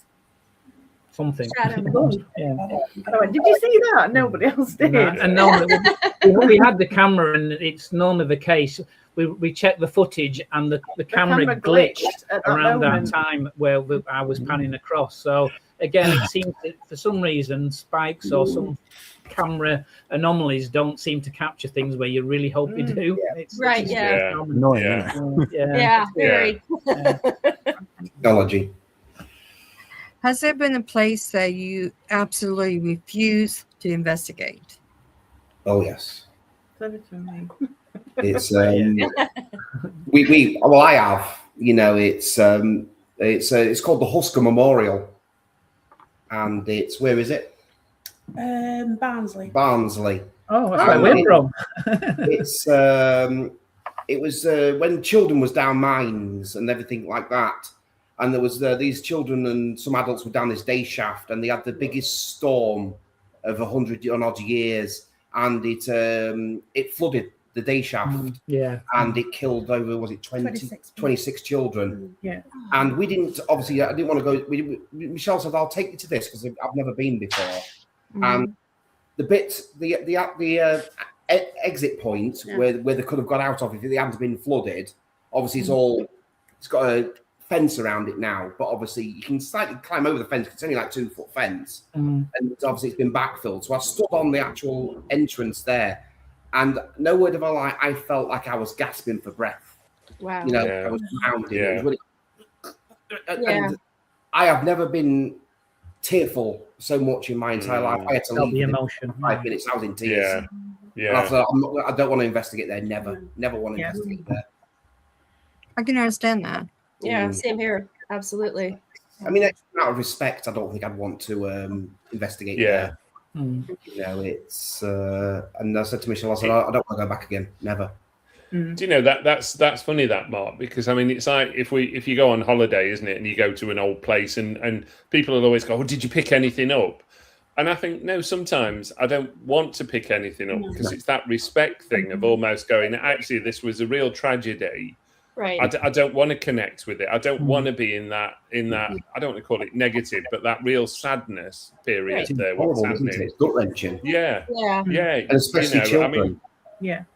Something. Yeah. Yeah. And I went, did you see that? Nobody else did. And normally we had the camera, and it's normally the case. We checked the footage, and the camera glitched around that time where I was panning across. So again, it seems that for some reason spikes or some camera anomalies don't seem to capture things where you really hope they do. It's Right, yeah. Annoying, Yeah, very. Technology. Has there been a place that you absolutely refuse to investigate? Oh yes. Send it to me. It's well, I have. You know, it's called the Husker Memorial, and it's where is it? Barnsley. Barnsley. Oh, that's where we're from. It's it was when children was down mines and everything like that, and there was these children and some adults were down this day shaft, and they had the biggest storm of 100 odd years, and it flooded the day shaft, and it killed over, was it 26 children? Yeah. And we didn't, obviously, I didn't want to go. Michelle said, "I'll take you to this because I've never been before." And the bit, the exit point where they could have got out of if they hadn't been flooded. Obviously, it's got a fence around it now, but obviously you can slightly climb over the fence. It's only like 2-foot fence, and obviously it's been backfilled. So I stood on the actual entrance there. And no word of a lie, I felt like I was gasping for breath. Wow. You know, I was pounding. It was really, and I have never been tearful so much in my entire life. I had to leave the emotion. 5 minutes. I was in tears. Yeah. And I thought, I don't want to investigate there. Never want to investigate there. I can understand that. Yeah, same here. Absolutely. I mean, out of respect, I don't think I'd want to investigate there. You know, it's and I said to Michelle, I said, I don't want to go back again. Never. Do you know that's funny, that, Mark, because I mean it's like if you go on holiday, isn't it, and you go to an old place and people will always go, "Oh, did you pick anything up?" And I think no, sometimes I don't want to pick anything up because it's that respect thing of almost going, actually, this was a real tragedy. Right. I don't want to connect with it. I don't want to be in that. I don't want to call it negative, but that real sadness period there. What's happening? It's gut wrenching. Yeah. And especially children. I mean,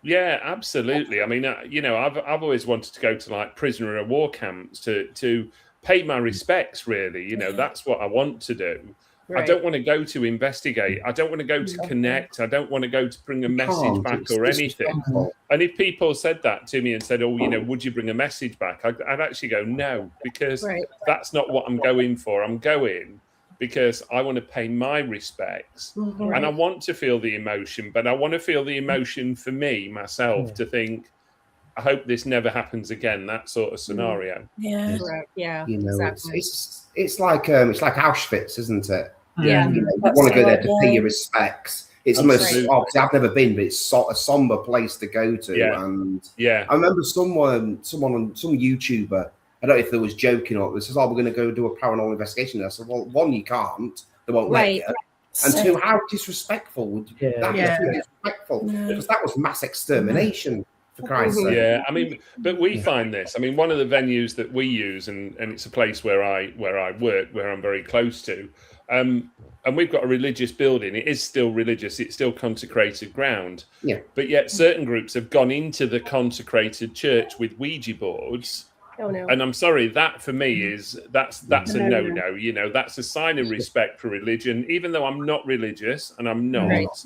yeah, absolutely. I mean, you know, I've always wanted to go to like prisoner of war camps to pay my respects. Really, you know, that's what I want to do. Right. I don't want to go to investigate. I don't want to go to connect. I don't want to go to bring a message back or anything. And if people said that to me and said, "Oh, you know, would you bring a message back?" I'd actually go, "No," because that's not what I'm going for. I'm going because I want to pay my respects, and I want to feel the emotion. But I want to feel the emotion for me, myself, to think, I hope this never happens again. That sort of scenario. Yeah, you know, exactly. it's like Auschwitz, isn't it? Yeah, you want to go there to pay your respects. It's obviously I've never been, but it's a somber place to go to. And I remember some YouTuber, I don't know if they was joking or it says, "Oh, we're going to go do a paranormal investigation." I said, "Well, one, you can't. They won't let you. And two, how disrespectful would that be? Disrespectful because that was mass extermination." For Christ's sake. Yeah, I mean, but we find this. I mean, one of the venues that we use, and it's a place where I work, where I'm very close to, and we've got a religious building. It is still religious. It's still consecrated ground. Yeah. But yet certain groups have gone into the consecrated church with Ouija boards. Oh, no. And I'm sorry, that for me is that's a no. You know, that's a sign of respect for religion. Even though I'm not religious, and I'm not,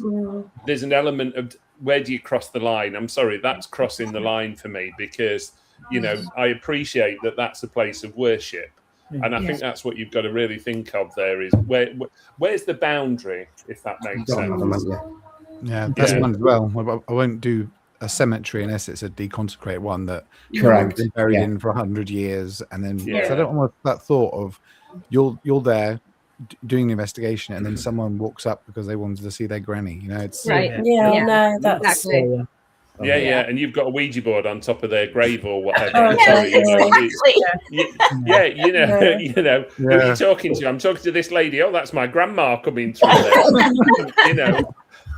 there's an element of where do you cross the line? I'm sorry, that's crossing the line for me because, you know, I appreciate that that's a place of worship. And I think that's what you've got to really think of there is where's the boundary, if that makes sense. Yeah, that's one as well. I won't do a cemetery unless it's a deconsecrated one that correct been buried in for 100 years, and then so I don't want that thought of you're there doing the investigation and then someone walks up because they wanted to see their granny. You know, it's no, that's exactly. Yeah, and you've got a Ouija board on top of their grave or whatever. You know, who are you talking to? I'm talking to this lady. Oh, that's my grandma coming through there. You know.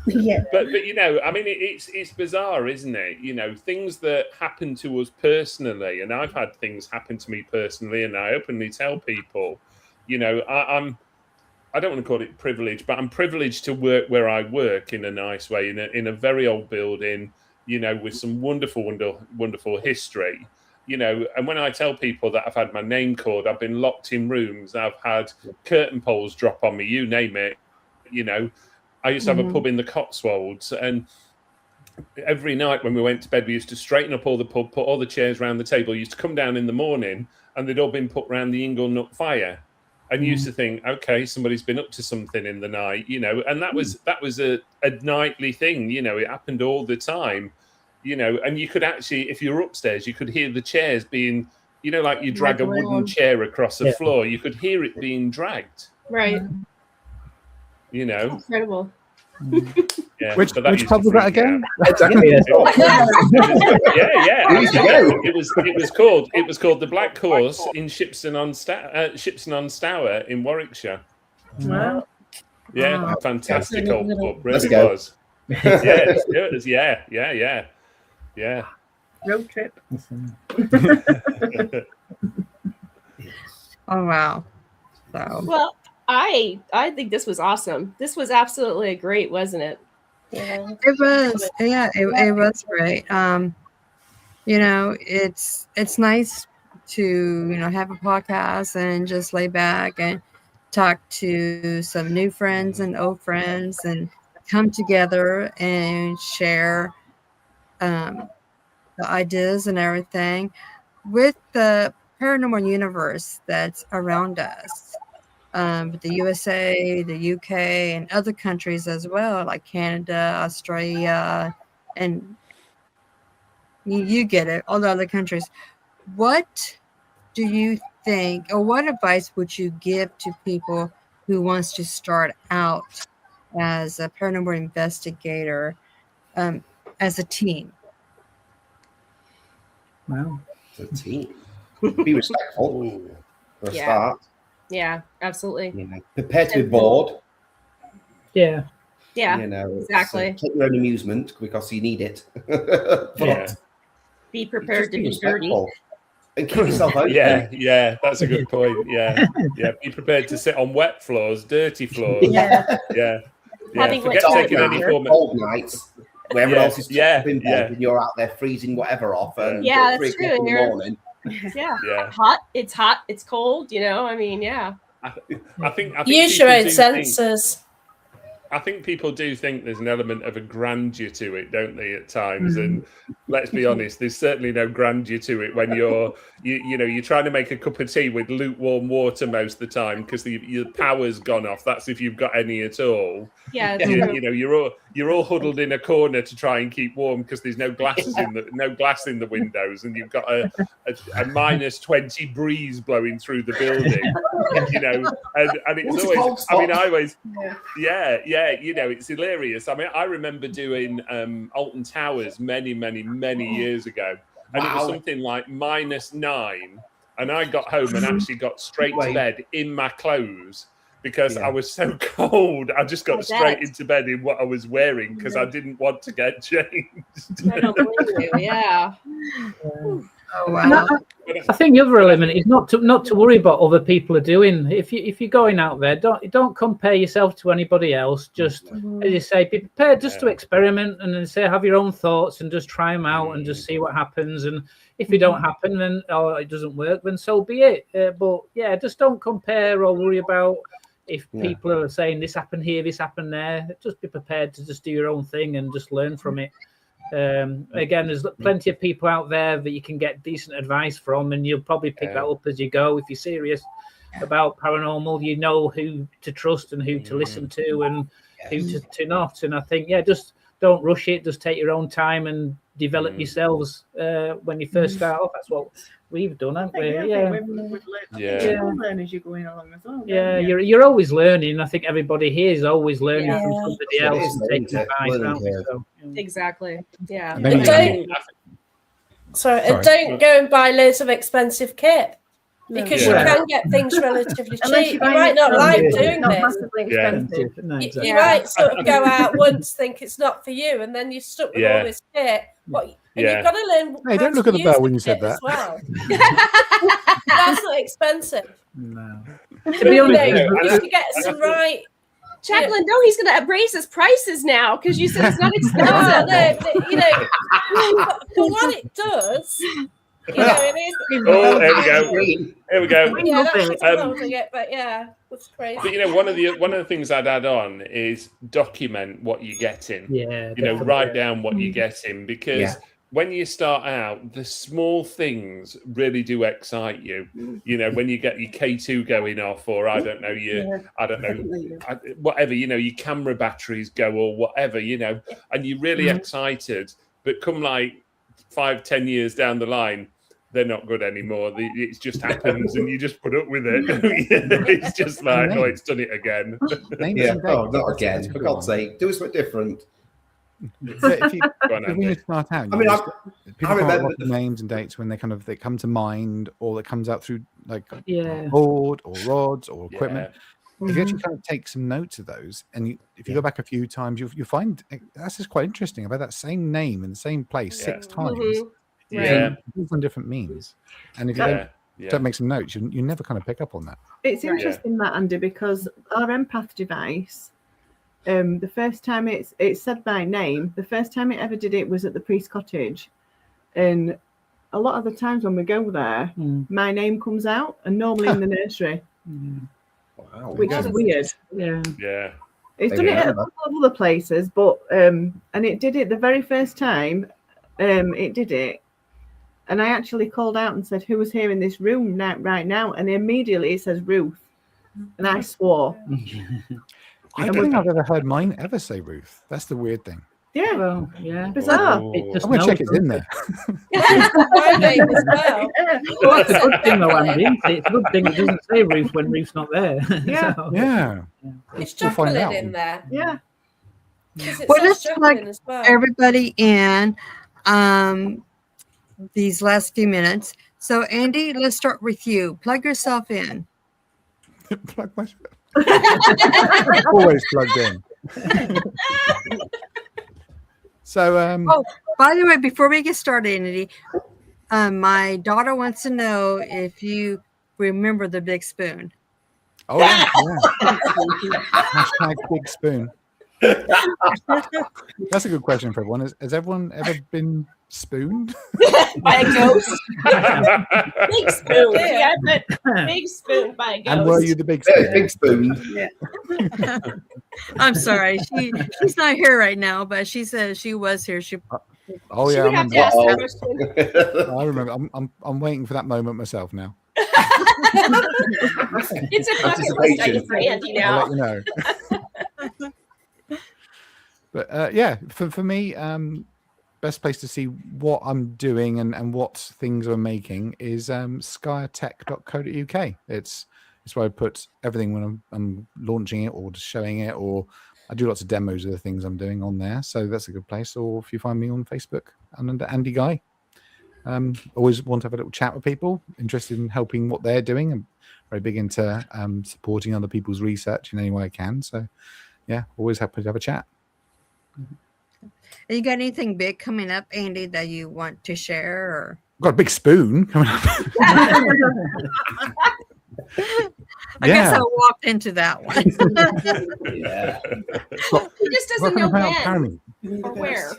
Yeah. But you know, I mean, it's bizarre, isn't it? You know, things that happen to us personally, and I've had things happen to me personally, and I openly tell people, you know, I don't want to call it privilege, but I'm privileged to work where I work in a nice way, in a very old building, you know, with some wonderful history. You know, and when I tell people that I've had my name called, I've been locked in rooms, I've had curtain poles drop on me, you name it. You know, I used to have a pub in the Cotswolds, and every night when we went to bed, we used to straighten up all the pub, put all the chairs around the table. Used to come down in the morning, and they'd all been put around the Ingle Nook fire. And you used to think, okay, somebody's been up to something in the night, you know, and that was a nightly thing, you know, it happened all the time. You know, and you could actually, if you're upstairs, you could hear the chairs being, you know, like you drag a wooden chair across the floor, you could hear it being dragged. Right. You know, that's incredible. Yeah, which pub was that again? Exactly. It was called the Black Horse in Shipston on Stour in Warwickshire. Wow. Yeah, fantastic old pub, really go. was. It was. Yeah. Road trip. Oh wow. So Well, I think this was awesome. This was absolutely great, wasn't it? Yeah. it was, yeah, it was great. You know, it's nice to, you know, have a podcast and just lay back and talk to some new friends and old friends and come together and share the ideas and everything with the paranormal universe that's around us. The USA, the UK, and other countries as well, like Canada, Australia, and you get it, all the other countries. What do you think, or what advice would you give to people who wants to start out as a paranormal investigator, as a team? Wow. As a team. Be respectful for a start. Yeah, absolutely. You know, prepare to be bored. Yeah. Yeah, You know, exactly. Take your own amusement because you need it. Be prepared to be dirty. respectful and keep yourself open. Yeah, that's a good point. Yeah. Be prepared to sit on wet floors, dirty floors. Yeah. Forget taking any form of cold nights where everyone else is in bed and you're out there freezing whatever off. And Yeah, 3 that's true. o'clock in the morning. Yeah. Yeah. Hot, it's cold, you know, I mean, yeah. I think Use your own senses. I think people do think there's an element of a grandeur to it, don't they, at times? And let's be honest, there's certainly no grandeur to it when you're trying to make a cup of tea with lukewarm water most of the time because your power's gone off. That's if you've got any at all. Yeah, you know, you're all huddled in a corner to try and keep warm because there's no glass in the windows, and you've got a minus 20 breeze blowing through the building. You know, and it's always. I mean, I always. Yeah. You know, it's hilarious. I mean, I remember doing Alton Towers many years ago, and it was something like -9, and I got home and actually got straight to bed in my clothes because I was so cold. I just got straight into bed in what I was wearing because I didn't want to get changed. I don't blame you. Yeah. Oh wow. I think the other element is not to worry about what other people are doing. If you're going out there, don't compare yourself to anybody else. Just as you say, be prepared just to experiment and then say have your own thoughts and just try them out and just see what happens. And if it don't happen, then it doesn't work, then so be it. But yeah, just don't compare or worry about if people are saying this happened here, this happened there. Just be prepared to just do your own thing and just learn from it. Again, there's plenty of people out there that you can get decent advice from, and you'll probably pick that up as you go. If you're serious about paranormal, you know who to trust and who to listen to and who to not. And I think, just don't rush it. Just take your own time and develop yourselves when you first start off. That's what we've done, haven't we? You'll learn as you're going along as well. Yeah, you're always learning. I think everybody here is always learning from somebody else and taking advice. Exactly. Yeah. Don't go and buy loads of expensive kit. Because Yeah. you can get things relatively Unless cheap. You buy might it not from- like it's doing not this. massively Yeah. expensive. No, You exactly. might sort of go out once, think it's not for you, and then you're stuck with Yeah. all this kit. And Yeah. you've got to learn Hey, how don't to look at the use bell when you said kit as that. well. That's not expensive. No. To be honest, you should get some right. Jacqueline, no, he's going to raise his prices now because you said it's not expensive. No, but, you know, for what it does, you know, it is. Oh, here we go. Here we go. Yeah, that's just holding it, but yeah, that's crazy. But you know, one of the things I'd add on is document what you're getting. Yeah. You know, write down what you're getting, because Yeah. when you start out, the small things really do excite you. You know, when you get your K2 going off, or I don't know, whatever, you know, your camera batteries go, or whatever, you know, and you're really excited. But come like 5-10 years down the line, they're not good anymore. It just happens, and you just put up with it. It's just like, oh, it's done it again. Yeah, oh, not again. For God's sake, do something different. If you Go on, when Andy. you start out, I mean, people remember come up with names and dates when they come to mind, or that comes out through like Yeah. board or rods or equipment. Yeah. If you actually kind of take some notes of those, and if you go back a few times, you find that's just quite interesting about that same name in the same place 6 times. Yeah. On different means, and if you Yeah. don't make some notes, you never kind of pick up on that. It's interesting that, Andy, because our empath device, the first time it said my name, the first time it ever did it was at the priest cottage, and a lot of the times when we go there, my name comes out, and normally in the nursery, Wow. which is weird. Yeah. Yeah. It's done it at a couple of other places, but and it did it the very first time. It did it, and I actually called out and said, "Who was here in this room right now?" And immediately it says Ruth, and I swore. I don't think I've ever heard mine ever say Ruth. That's the weird thing. Yeah, Well, yeah. bizarre. It just I'm gonna check knows it's in there. My name as well. Well, that's a good thing, though, Andy, isn't it? It's a good thing it doesn't say Ruth when Ruth's not there. Yeah. So, Yeah. It's We'll find Jacqueline out. in there. Yeah. 'Cause it Well, says let's Jacqueline plug as well. everybody in these last few minutes. So, Andy, let's start with you. Plug yourself in. Plug myself. Always plugged in. So Oh, by the way, before we get started, Andy, my daughter wants to know if you remember the big spoon. oh yeah. Hashtag big spoon. That's a good question for everyone. Has everyone ever been spooned? By a ghost. Big spoon. Yeah, but big spoon by a ghost. And were you the big Yeah, spoon? big spoon. I'm sorry. She's not here right now, but she said she was here. Oh She yeah, would I have to remember. ask that question. I remember. I'm waiting for that moment myself now. It's a bucket list item for Andy I'll now. let you know. But yeah, for me, best place to see what I'm doing and what things I'm making is skytech.co.uk. It's where I put everything when I'm launching it or just showing it, or I do lots of demos of the things I'm doing on there. So that's a good place. Or if you find me on Facebook, I'm under Andy Guy. Always want to have a little chat with people, interested in helping what they're doing. I'm very big into supporting other people's research in any way I can. So yeah, always happy to have a chat. You got anything big coming up, Andy, that you want to share? Or I've got a big spoon coming up. I guess I walked into that one. Yeah. He just doesn't know when or where.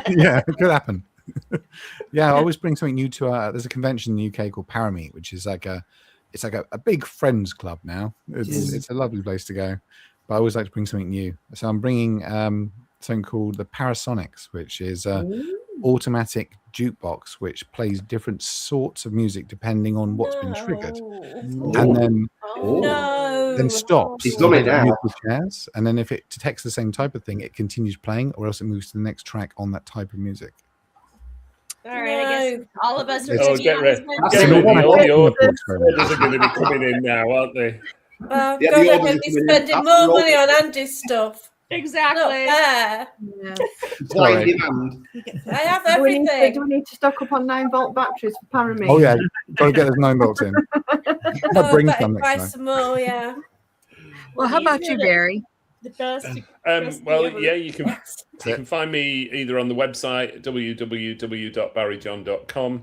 Yeah, it could happen. Yeah, I always bring something new to there's a convention in the UK called Parameet, which is like a big friends club now. It's a lovely place to go, but I always like to bring something new. So I'm bringing something called the Parasonics, which is automatic jukebox which plays different sorts of music depending on what's been triggered, and then stops. He's done it now. Musical chairs, and then if it detects the same type of thing, it continues playing, or else it moves to the next track on that type of music. All right, I guess all of us are Oh, going to be get on ready. this Get one. ready. The orders are going to be coming in now, aren't they? God, Yeah, the I'm going orders to be are coming in. spending That's more the money on Andy's stuff. Exactly. Not fair. Yeah. Supply and demand. I have Do we everything. need to stock up on 9-volt batteries for Paranormal? Oh yeah, got to get those 9 volts in. I'll bring better some buy next time. some more, yeah. Well, how about you, Barry? The best. Well, yeah, you can find me either on the website www.barryjohn.com.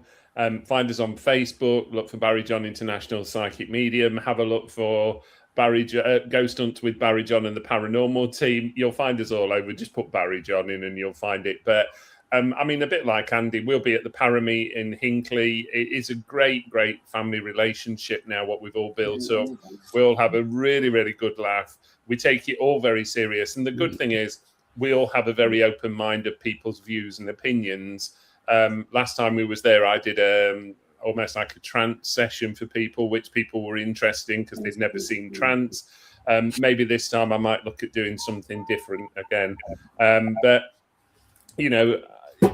Find us on Facebook. Look for Barry John International Psychic Medium. Have a look for Ghost Hunt with Barry John and the Paranormal Team. You'll find us all over. Just put Barry John in and you'll find it. But I mean, a bit like Andy, we'll be at the Parameet in Hinckley. It is a great, great family relationship now, what we've all built up. We all have a really, really good laugh. We take it all very serious. And the good thing is we all have a very open mind of people's views and opinions. Last time we was there, I did almost like a trance session for people, which people were interested in because they've never seen trance. Maybe this time I might look at doing something different again. But, you know,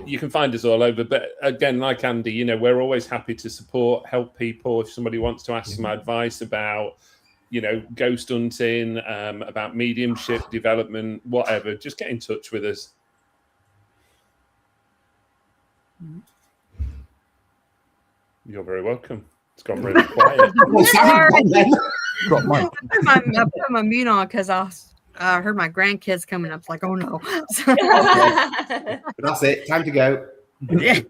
you can find us all over. But again, like Andy, you know, we're always happy to support, help people. If somebody wants to ask some advice about, you know, ghost hunting, about mediumship development, whatever, just get in touch with us. You're very welcome. It's gone really quiet. I put my mute on because I heard my grandkids coming up. It's like, oh no. That's it. Time to go. Yeah.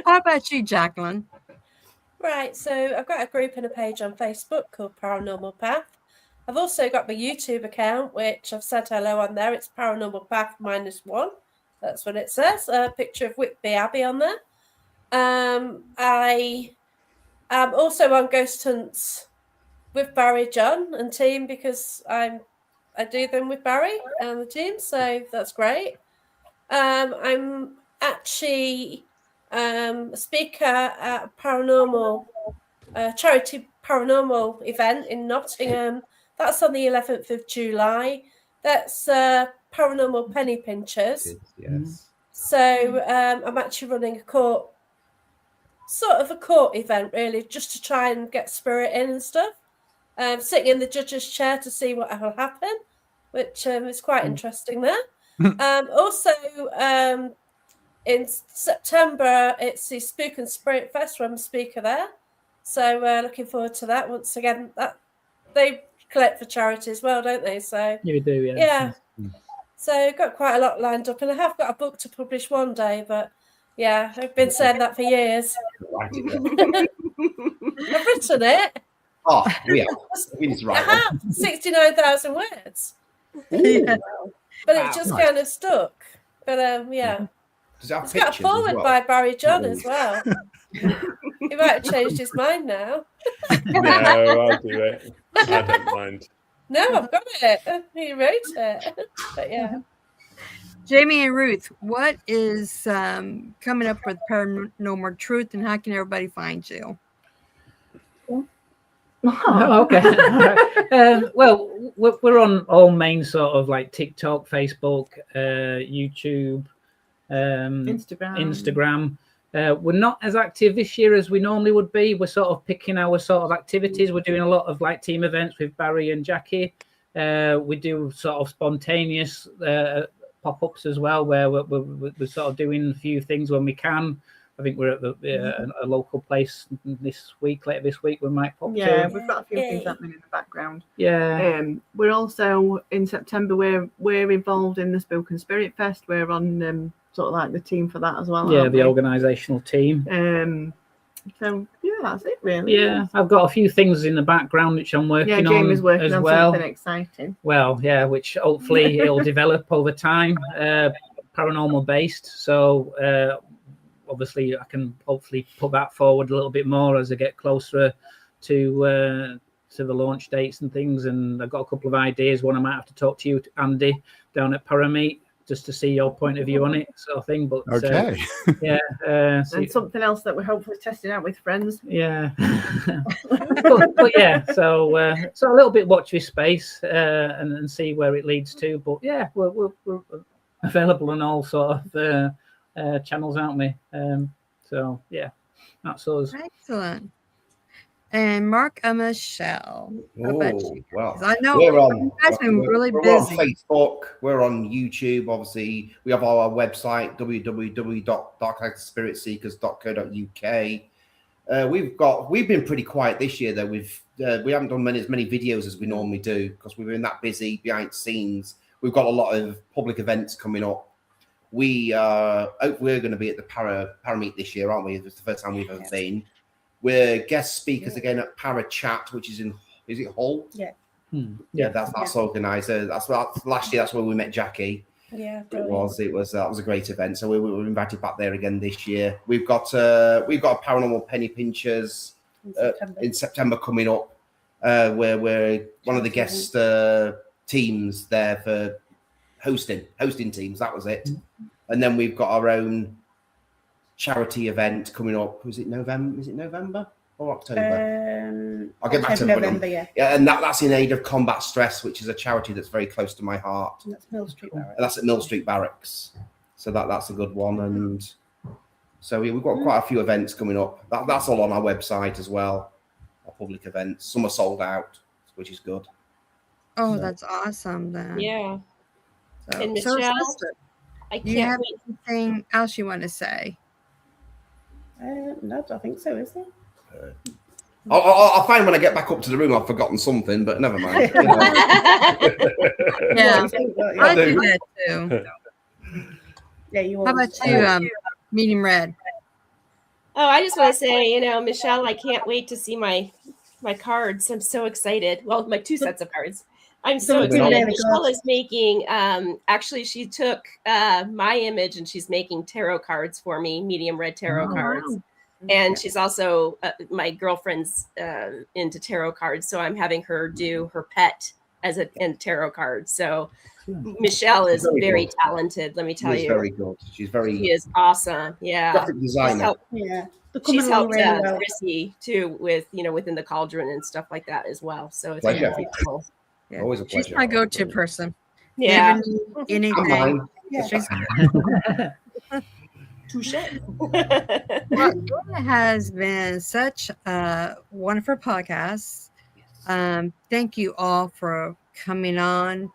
How about you, Jacqueline? Right, so I've got a group and a page on Facebook called Paranormal Path. I've also got my YouTube account, which I've said hello on there. It's Paranormal Path -1. That's what it says. A picture of Whitby Abbey on there. I am also on Ghost Hunts with Barry John and team because I do them with Barry and the team, so that's great. I'm actually a speaker at a paranormal charity paranormal event in Nottingham. That's on the 11th of July. That's Paranormal Penny Pinchers. Yes. So I'm actually running a court event, really, just to try and get spirit in and stuff. Sitting in the judge's chair to see what will happen, which is quite interesting there. Also, in September, it's the Spook and Spirit Fest where I'm a speaker there. So looking forward to that. Once again, that they collect for charity as well, don't they? So You do, yeah. Yeah. So got quite a lot lined up, and I have got a book to publish one day, but yeah, I've been saying that for years. I've written it. Oh, we need to write I have 69,000 words. Yeah. But it just kind of stuck. But yeah. Does it have It's got a pictures as forward well? by Barry John as well. He might have changed his mind now. No, I'll do it. I don't mind. No, I've got it. He wrote it. But yeah. Jamie and Ruth, what is coming up with Paranormal Truth, and how can everybody find you? Oh, okay. Well, we're on all main sort of like TikTok, Facebook, YouTube, Instagram. We're not as active this year as we normally would be. We're sort of picking our sort of activities. We're doing a lot of like team events with Barry and Jackie. We do sort of spontaneous pop-ups as well, where we're sort of doing a few things when we can. I think we're at a local place later this week. We might pop to. Yeah, we've got a few things happening in the background. Yeah. We're also in September. We're involved in the Spook and Spirit Fest. We're on sort of like the team for that as well. Yeah, the organisational team. So yeah, that's it really. Yeah, I've got a few things in the background which I'm working on. Yeah, Jamie's working as on well. something exciting. Well, yeah, which hopefully it'll develop over time, paranormal based. So obviously I can hopefully put that forward a little bit more as I get closer to the launch dates and things. And I've got a couple of ideas. One I might have to talk to you, Andy, down at Parameet, just to see your point of view on it, sort of thing. But okay, yeah, and something else that we're hopefully testing out with friends. Yeah, but yeah, so a little bit watch this space and see where it leads to. But yeah, we're available on all sort of channels, aren't we? So yeah, that's us. Excellent. And Mark and Michelle. How about Oh, you? well, 'Cause I know we're you on. guys been really We're on busy. Facebook. We're on YouTube. Obviously, we have our website www.darksidespiritseekers.co.uk. We've been pretty quiet this year though. We haven't done as many videos as we normally do because we've been that busy behind the scenes. We've got a lot of public events coming up. We're going to be at the Parameet this year, aren't we? It's the first time we've ever been. We're guest speakers again at Para Chat, which is it Hull? Yeah. Yeah, that's organised. That's last year. That's where we met Jackie. Yeah, That was a great event. So we were invited back there again this year. We've got a Paranormal Penny Pinchers in September coming up, where we're one of the guest teams there for hosting teams. That was it. And then we've got our own charity event coming up. Was it November? Is it November or October? I'll get back to November, yeah. And that's in aid of Combat Stress, which is a charity that's very close to my heart. And that's Mill Street Barracks. And that's at Mill Street Barracks. So that's a good one. And so we've got quite a few events coming up. That's all on our website as well. Our public events. Some are sold out, which is good. Oh, that's awesome then. Yeah. So, And so Michelle, sister, I you can't have wait. anything else you want to say? No, I don't think so, is it? I'll find when I get back up to the room I've forgotten something, but never mind. You know. Yeah, I do do. that too. Yeah, you How about you, Medium Red? Oh, I just want to say, Michelle, I can't wait to see my cards. I'm so excited. Well, my 2 sets of cards. I'm so They're excited. really Michelle good. is making, actually, she took my image and she's making tarot cards for me, medium red tarot cards. wow. And she's also, my girlfriend's into tarot cards. So I'm having her do her pet as a tarot card. So Michelle is very good. talented, let me tell She's you. very good. She's very She is awesome. Yeah. graphic designer. Yeah. They're coming She's along helped really well. Chrissy too with, within the cauldron and stuff like that as well. So it's Pleasure. pretty cool. Yeah. Always a She's pleasure. my go-to person. Yeah. If you need I'm anything. mine. Yeah. She's Touche. Well, it has been such a wonderful podcast. Thank you all for coming on,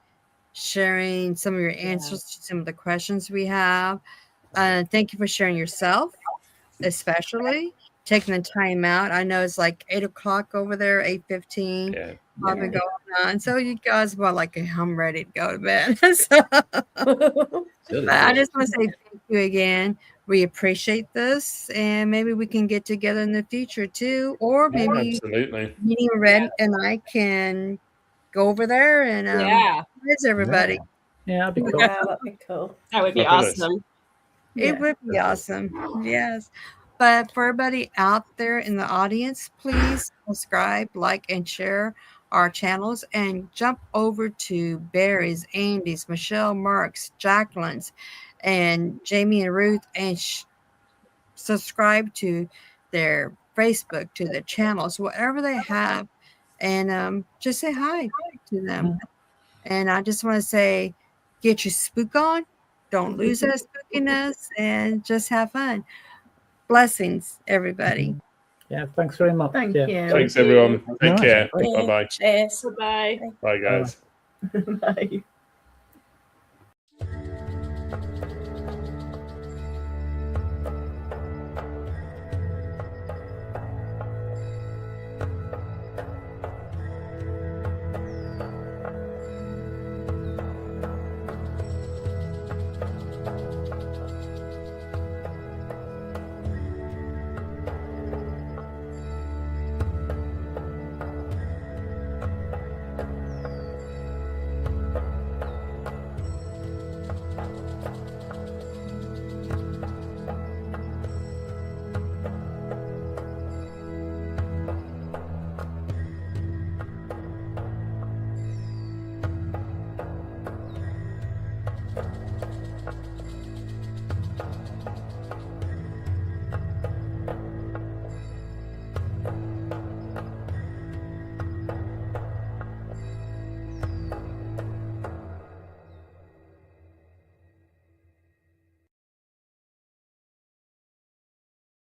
sharing some of your answers to some of the questions we have. Thank you for sharing yourself, especially taking the time out. I know it's like 8 o'clock over there, 8:15. Yeah. Probably going on. So you guys were like, I'm ready to go to bed. So I just want to say thank you again. We appreciate this, and maybe we can get together in the future too, or maybe Absolutely. Medium Red and I can go over there and visit everybody. Yeah, that'd be cool. Yeah, that'd be cool. That would be Fabulous. awesome. It would be awesome. Yes. But for everybody out there in the audience, please subscribe, like, and share our channels, and jump over to Barry's, Andy's, Michelle, Mark's, Jacqueline's, and Jamie and Ruth, and subscribe to their Facebook, to their channels, whatever they have, and just say hi to them. And I just want to say, get your spook on, don't lose that spookiness, and just have fun. Blessings, everybody. Yeah, thanks very much. Thank Yeah. you. Thanks, everyone. Take care. Nice. Bye-bye. Cheers. Bye. Bye, guys. Bye.